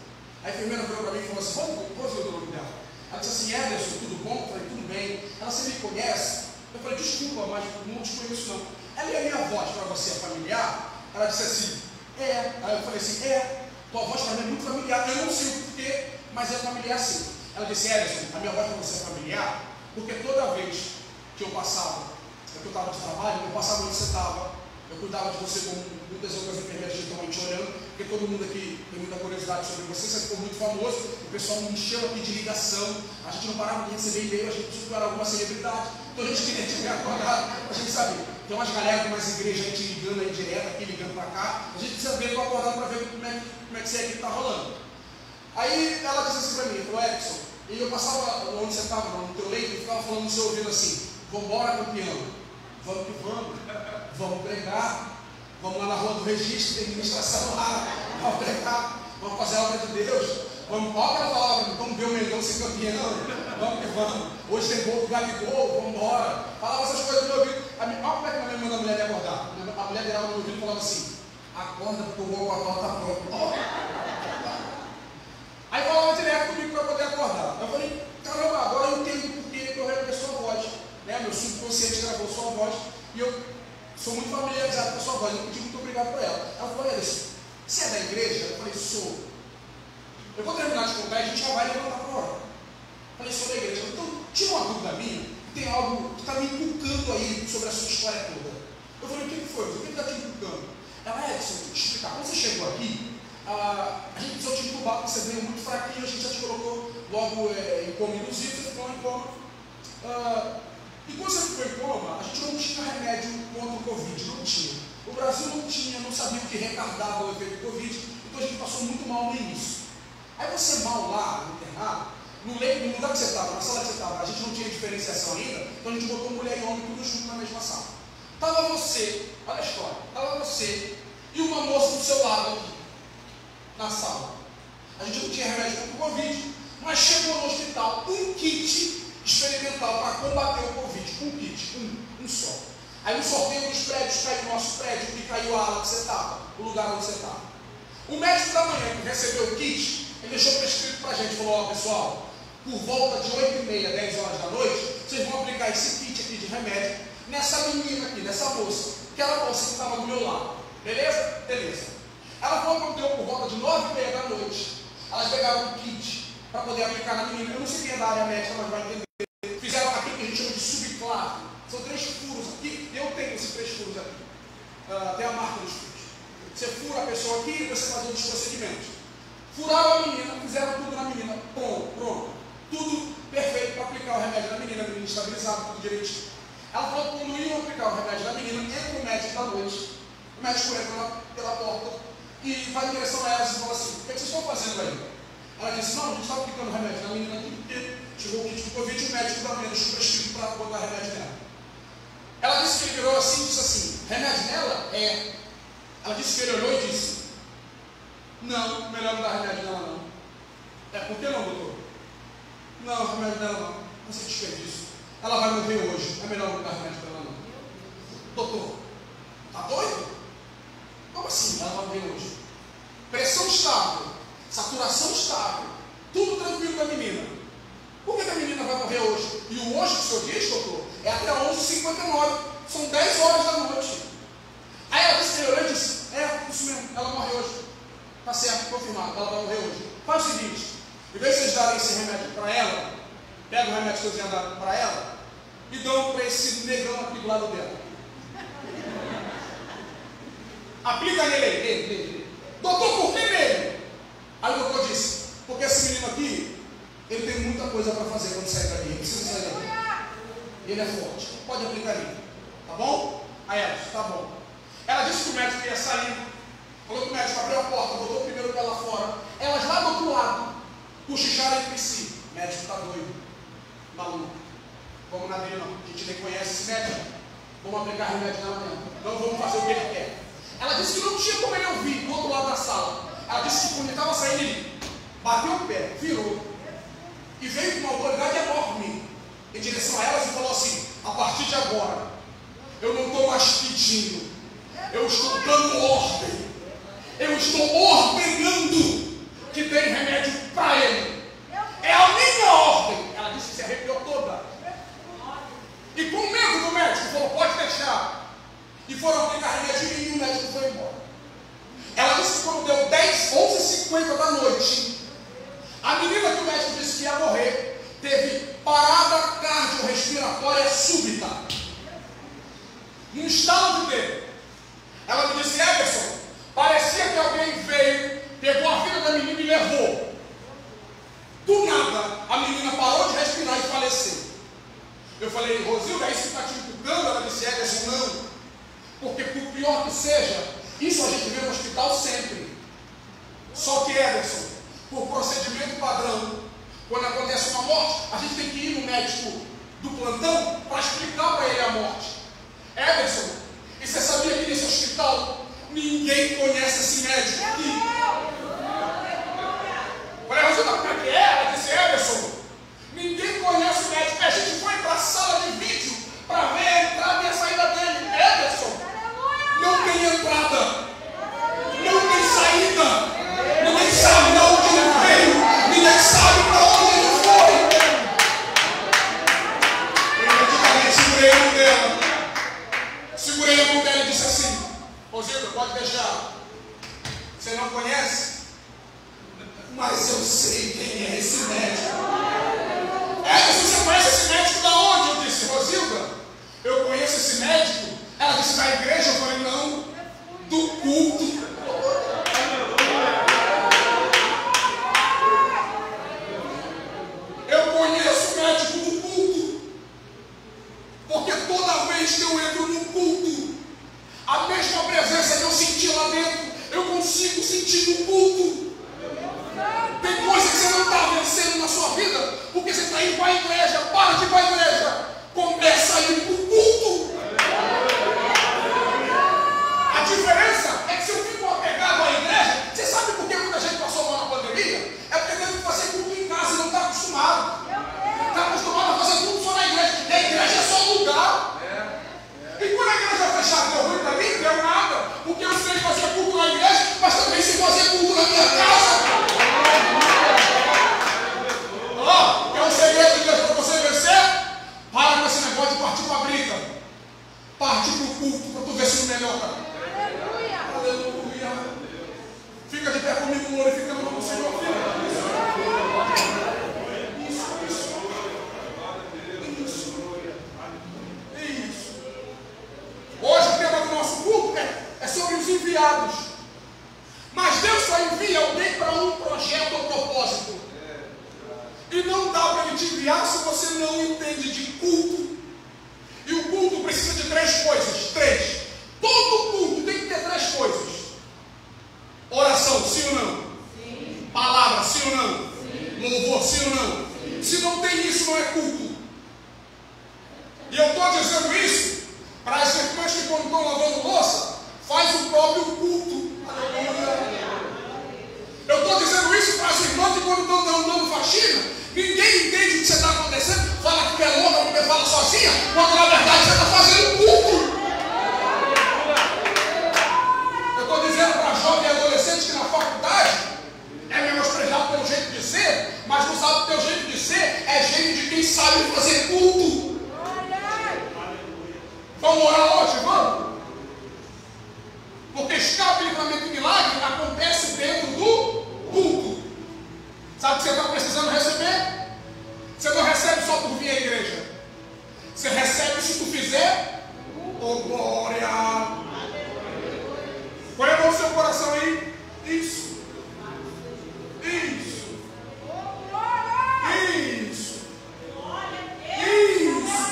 A enfermeira virou para mim e falou assim: vamos ver o nome dela. Ela disse assim: Ederson, tudo bom? Eu falei: tudo bem. Ela: você me conhece? Eu falei: desculpa, mas não te conheço não. Ela: e a minha voz para você é familiar? Ela disse assim: é. Aí eu falei assim: é, tua voz para mim é muito familiar. Eu não sei o porquê, mas é familiar sim. Ela disse: Ederson, a minha voz para você é familiar porque toda vez que eu passava, que eu estava de trabalho, eu passava onde você estava, eu cuidava de você como muitas outras enfermeiras que estão aí te olhando, porque todo mundo aqui tem muita curiosidade sobre você, você ficou muito famoso, o pessoal me encheu aqui de ligação, a gente não parava de receber e-mail, a gente precisou procurar alguma celebridade, então a gente queria te ver acordado, a gente sabe, tem umas galera, tem umas igrejas aí te ligando aí direto, aqui ligando para cá, a gente precisa ver acordado para ver como é que você é que está rolando. Aí ela disse assim para mim: falou: Edson, e eu passava onde você estava, no teu leito, e ficava falando no seu ouvido assim: vamos embora, campeão, vamos que vamos, vamos pregar, vamos lá na rua do registro, tem administração lá, vamos pregar, vamos fazer a obra de Deus, vamos, olha aquela palavra, vamos ver o Mengão ser campeão, vamos que vamos, hoje tem gol do Gabigol, vamos embora. Falava essas coisas no meu ouvido. Olha como é que a minha mãe manda a mulher me acordar. A mulher virava no meu ouvido e falava assim: acorda porque o gol com a bola está pronto. Aí falava direto comigo para poder acordar. Eu falei: caramba, agora eu entendo porque eu reconheço a sua voz, né? Meu subconsciente gravou sua voz e eu sou muito familiarizado com a sua voz. Eu pedi muito obrigado para ela. Ela falou: Ederson, você é da igreja? Eu falei: sou. Eu vou terminar de contar e a gente já vai levantar para a hora. Eu falei: sou da igreja. Então, tinha uma dúvida minha, tem algo que está me inculcando aí sobre a sua história toda. Eu falei: o que foi? O que está te inculcando? Ela: Ederson, vou te explicar. Quando você chegou aqui, a gente precisou te intubar porque você veio muito fraquinho, a gente já te colocou logo em coma induzido, você ficou em coma. E quando você ficou em coma, a gente não tinha remédio contra o Covid, não tinha. O Brasil não tinha, não sabia o que retardava o efeito do Covid, então a gente passou muito mal no início. Aí você mal lá, no internado, no lugar que você estava, na sala que você estava, a gente não tinha diferenciação ainda, então a gente botou mulher e homem tudo junto na mesma sala. Estava você, olha a história, estava você e uma moça do seu lado aqui, na sala. A gente não tinha remédio contra o Covid, mas chegou no hospital um kit experimental para combater o Covid, um kit, um só. Aí no sorteio dos prédios caiu o nosso prédio e caiu a ala que você estava, o lugar onde você estava. O médico da manhã que recebeu o kit, ele deixou prescrito para a gente, falou: ó, pessoal, por volta de 8h30, 10 horas da noite, vocês vão aplicar esse kit aqui de remédio nessa menina aqui, nessa moça, que era a moça que estava do meu lado. Beleza? Beleza. Ela falou que deu por volta de 9h30 da noite. Elas pegaram um kit para poder aplicar na menina. Eu não sei quem é da área médica, mas vai entender. Fizeram aquilo que a gente chama de subclave. São 3 furos aqui. Eu tenho esses 3 furos aqui. Tem a marca dos furos. Você fura a pessoa aqui e você faz outros procedimentos. Furaram a menina, fizeram tudo na menina. Pronto. Tudo perfeito para aplicar o remédio na menina. A menina estabilizada, tudo direitinho. Ela falou que quando iam aplicar o remédio na menina, entra o médico da noite. O médico entra pela porta e vai em direção a elas e fala assim: o que vocês estão fazendo aí? Ela disse: não, a gente está aplicando remédio na menina aqui porque chegou o kit do Covid e o médico da menina deixou prescrito para botar remédio nela. Ela disse que ele virou assim e disse assim: remédio nela? É. Ela disse que ele olhou e disse: não, melhor não dar remédio nela não. É, por que não, doutor? Não, remédio nela não. Não se desperdício. Ela vai morrer hoje, é melhor não dar remédio para ela não. Doutor, tá doido? Como assim? Ela vai morrer hoje. Pressão estável, saturação estável, tudo tranquilo da menina. Por que a menina vai morrer hoje? E o hoje que o senhor diz, doutor, é até 11h59, são 10 horas da noite. Aí ela disse, eu disse: é, isso mesmo, ela morre hoje. Está certo, confirmado, ela vai morrer hoje. Faz o seguinte: em vez de vocês darem esse remédio para ela, pega o remédio que eu tinha dado para ela e dão para esse negão aqui do lado dela. Aplica nele aí. Doutor, por que nele? Aí o doutor disse: porque esse menino aqui, ele tem muita coisa para fazer quando sair daqui. Ele precisa sair daqui. Ele é forte. Pode aplicar nele. Tá bom? Aí ela disse: tá bom. Ela disse que o médico ia sair. Falou que o médico abriu a porta, botou o primeiro pé lá fora. Elas lá do outro lado cochicharam entre si. O médico está doido. Maluco. Vamos na dele não, a gente nem conhece esse médico. Vamos aplicar remédio nela mesmo. Não vamos fazer o que ele quer. Ela disse que não tinha como ele ouvir do outro lado da sala. Ela disse que quando ele estava saindo, ele bateu o pé, virou e veio com uma autoridade enorme em direção a elas e falou assim: a partir de agora, eu não estou mais pedindo, eu estou dando ordem, eu estou ordenando que dê remédio para ele. É a minha ordem. Ela disse que se arrepiou toda. E com medo do médico, falou: pode deixar. E foram aplicar remédio e o médico foi embora. Ela disse que quando deu 11h50 da noite, a menina que o médico disse que ia morrer teve parada cardiorrespiratória súbita. Num estalo de dedo. Ela me disse: Everson, parecia que alguém veio, pegou a vida da menina e levou. Do nada, a menina parou de respirar e faleceu. Eu falei: Rosilda, é isso que está te empurrando? Ela disse: Everson, não. Porque por pior que seja, isso a gente vê no hospital sempre. Só que, Everson, por procedimento padrão, quando acontece uma morte, a gente tem que ir no médico do plantão para explicar para ele a morte. Everson, e você sabia que nesse hospital ninguém conhece esse médico aqui? Falei: Rosilda, como é que é? Ela disse: Everson, ninguém conhece o médico. A gente foi para a sala de vídeo para ver a entrada e a saída dele. Everson, não tem entrada, não tem saída, ninguém sabe de onde ele veio, ninguém sabe para onde ele foi. Eu segurei a mão dela e disse assim: Rosilda, pode deixar, você não conhece? Mas eu sei quem é esse médico. Você conhece esse médico da onde? Eu disse: Rosilda, eu conheço esse médico. Ela disse: da igreja? Eu falei: não, do culto. Eu conheço o médico do culto, porque toda vez que eu entro no culto, a mesma presença que eu senti lá dentro, eu consigo sentir no culto. Tem coisa que você não está vencendo na sua vida, porque você está indo para a igreja. Para de ir para a igreja, começa a ir para o culto. A diferença é que se eu fico apegado à igreja, você sabe por que muita gente passou mal na pandemia? É porque teve que fazer culto em casa e não está acostumado. Está acostumado a fazer culto só na igreja. E a igreja é só lugar. E quando a igreja fechar, deu ruim para mim, deu nada. Porque eu sei fazer culto na igreja, mas também sei fazer culto na minha casa. Quer um segredo de Deus para você vencer? Para com esse negócio de partir para a briga. Parte para o culto para tu ver se não melhora. Aleluia. Aleluia. Fica de pé comigo, glorificando o nome do Senhor. Isso. Hoje o tema do nosso culto é sobre os enviados. Mas Deus só envia alguém para um projeto ou propósito. E não dá para Ele te enviar se você não entende de culto. E o culto precisa de 3 coisas. 3. Todo culto tem que ter 3 coisas. Oração, sim ou não? Sim. Palavra, sim ou não? Sim. Louvor, sim ou não? Sim. Se não tem isso, não é culto. E eu estou dizendo isso para as irmãs que quando estão lavando louça, faz o próprio culto. Aleluia. Eu estou dizendo isso para as irmãs que quando estão dando faxina, ninguém entende o que você está acontecendo, fala que é louca porque fala sozinha, quando na verdade você está fazendo culto. Eu estou dizendo para jovens e adolescentes que na faculdade é menosprezado pelo jeito de ser, mas não sabe que o teu jeito de ser é jeito de quem sabe fazer culto. Vamos orar hoje? Vamos? Porque escape, livramento e milagre acontece dentro do culto. Sabe o que você está precisando receber? Você não recebe só por vir à igreja. Você recebe se tu fizer. Oh, glória! Põe a mão no seu coração aí. Isso. Isso. Isso. Isso.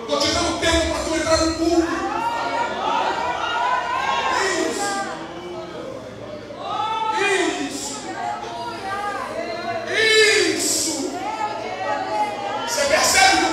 Estou te dando tempo para tu entrar no culto. Você percebe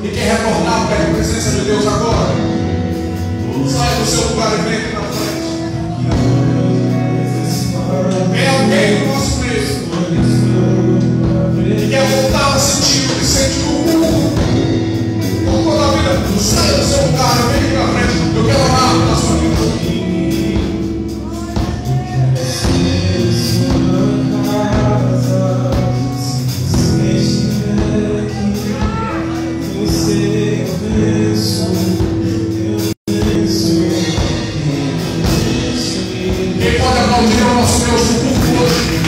e quer retornar para a presença de Deus agora, saia do seu lugar e venha aqui na frente. Tem alguém no nosso meio que quer voltar a sentir o que sente por toda a vida. Saia do seu lugar e venha aqui na frente. Eu quero orar pela sua vida. Quem pode aplaudir o nosso Deus no público hoje?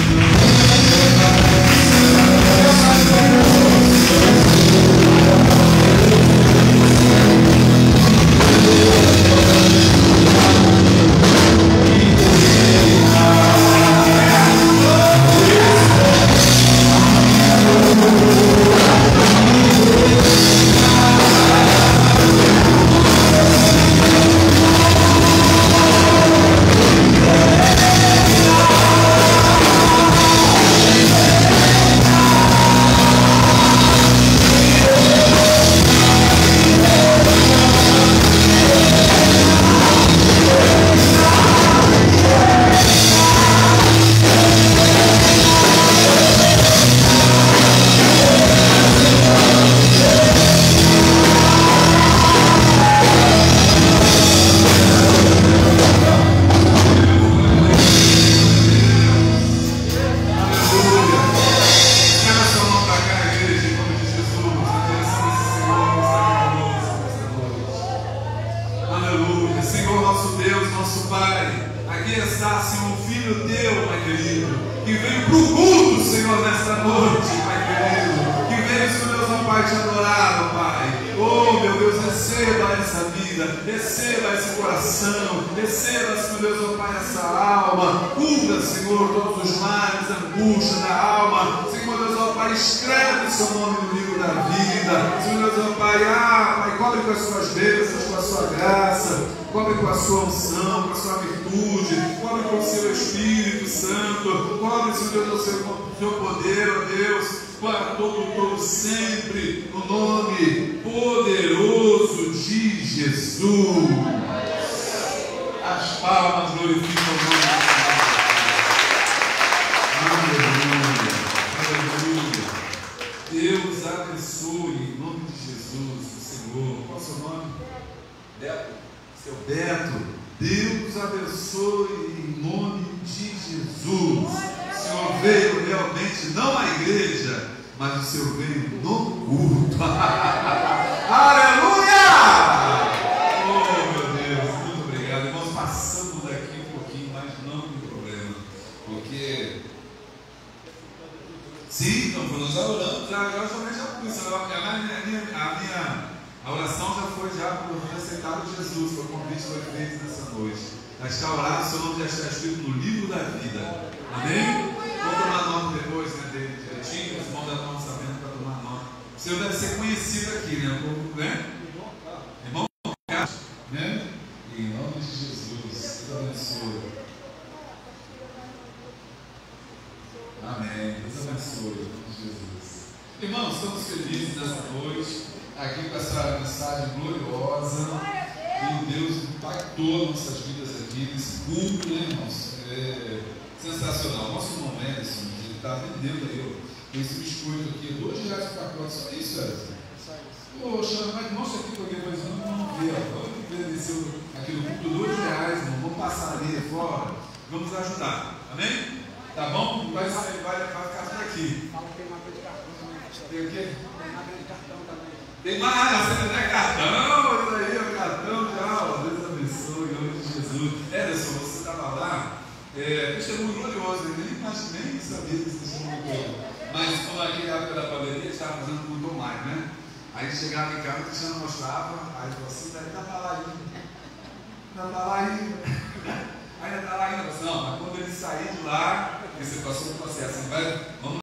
Irmãos, estamos felizes nessa noite, aqui com essa mensagem gloriosa, que Deus impactou nossas vidas aqui nesse culto, né, irmãos? É sensacional. Nosso irmão Edson, ele está vendendo aí, ó, esse biscoito aqui, R$2 o pacote, só isso, Edson? Poxa, mas mostra aqui para depois não ver, ó. Vamos agradecer aqui no culto, R$2, irmão. Vamos passar ali fora, vamos ajudar, amém? Tá bom? Vai ficar por aqui. Tem o quê? Tem nada de cartão também. Tem mais, você não é cartão, isso aí é o cartão, tchau. Deus abençoe, em nome de Jesus. Ederson, você estava lá, testemunho glorioso, eu nem sabia desse testemunho. Mas como naquela época da pandemia, a gente estava fazendo muito online, né? Aí chegava em casa, o Cristiano mostrava, aí falou assim, ainda está lá ainda. Ainda está lá ainda. Ainda está lá ainda. Não, mas quando ele sair de lá, você passou o processo, vamos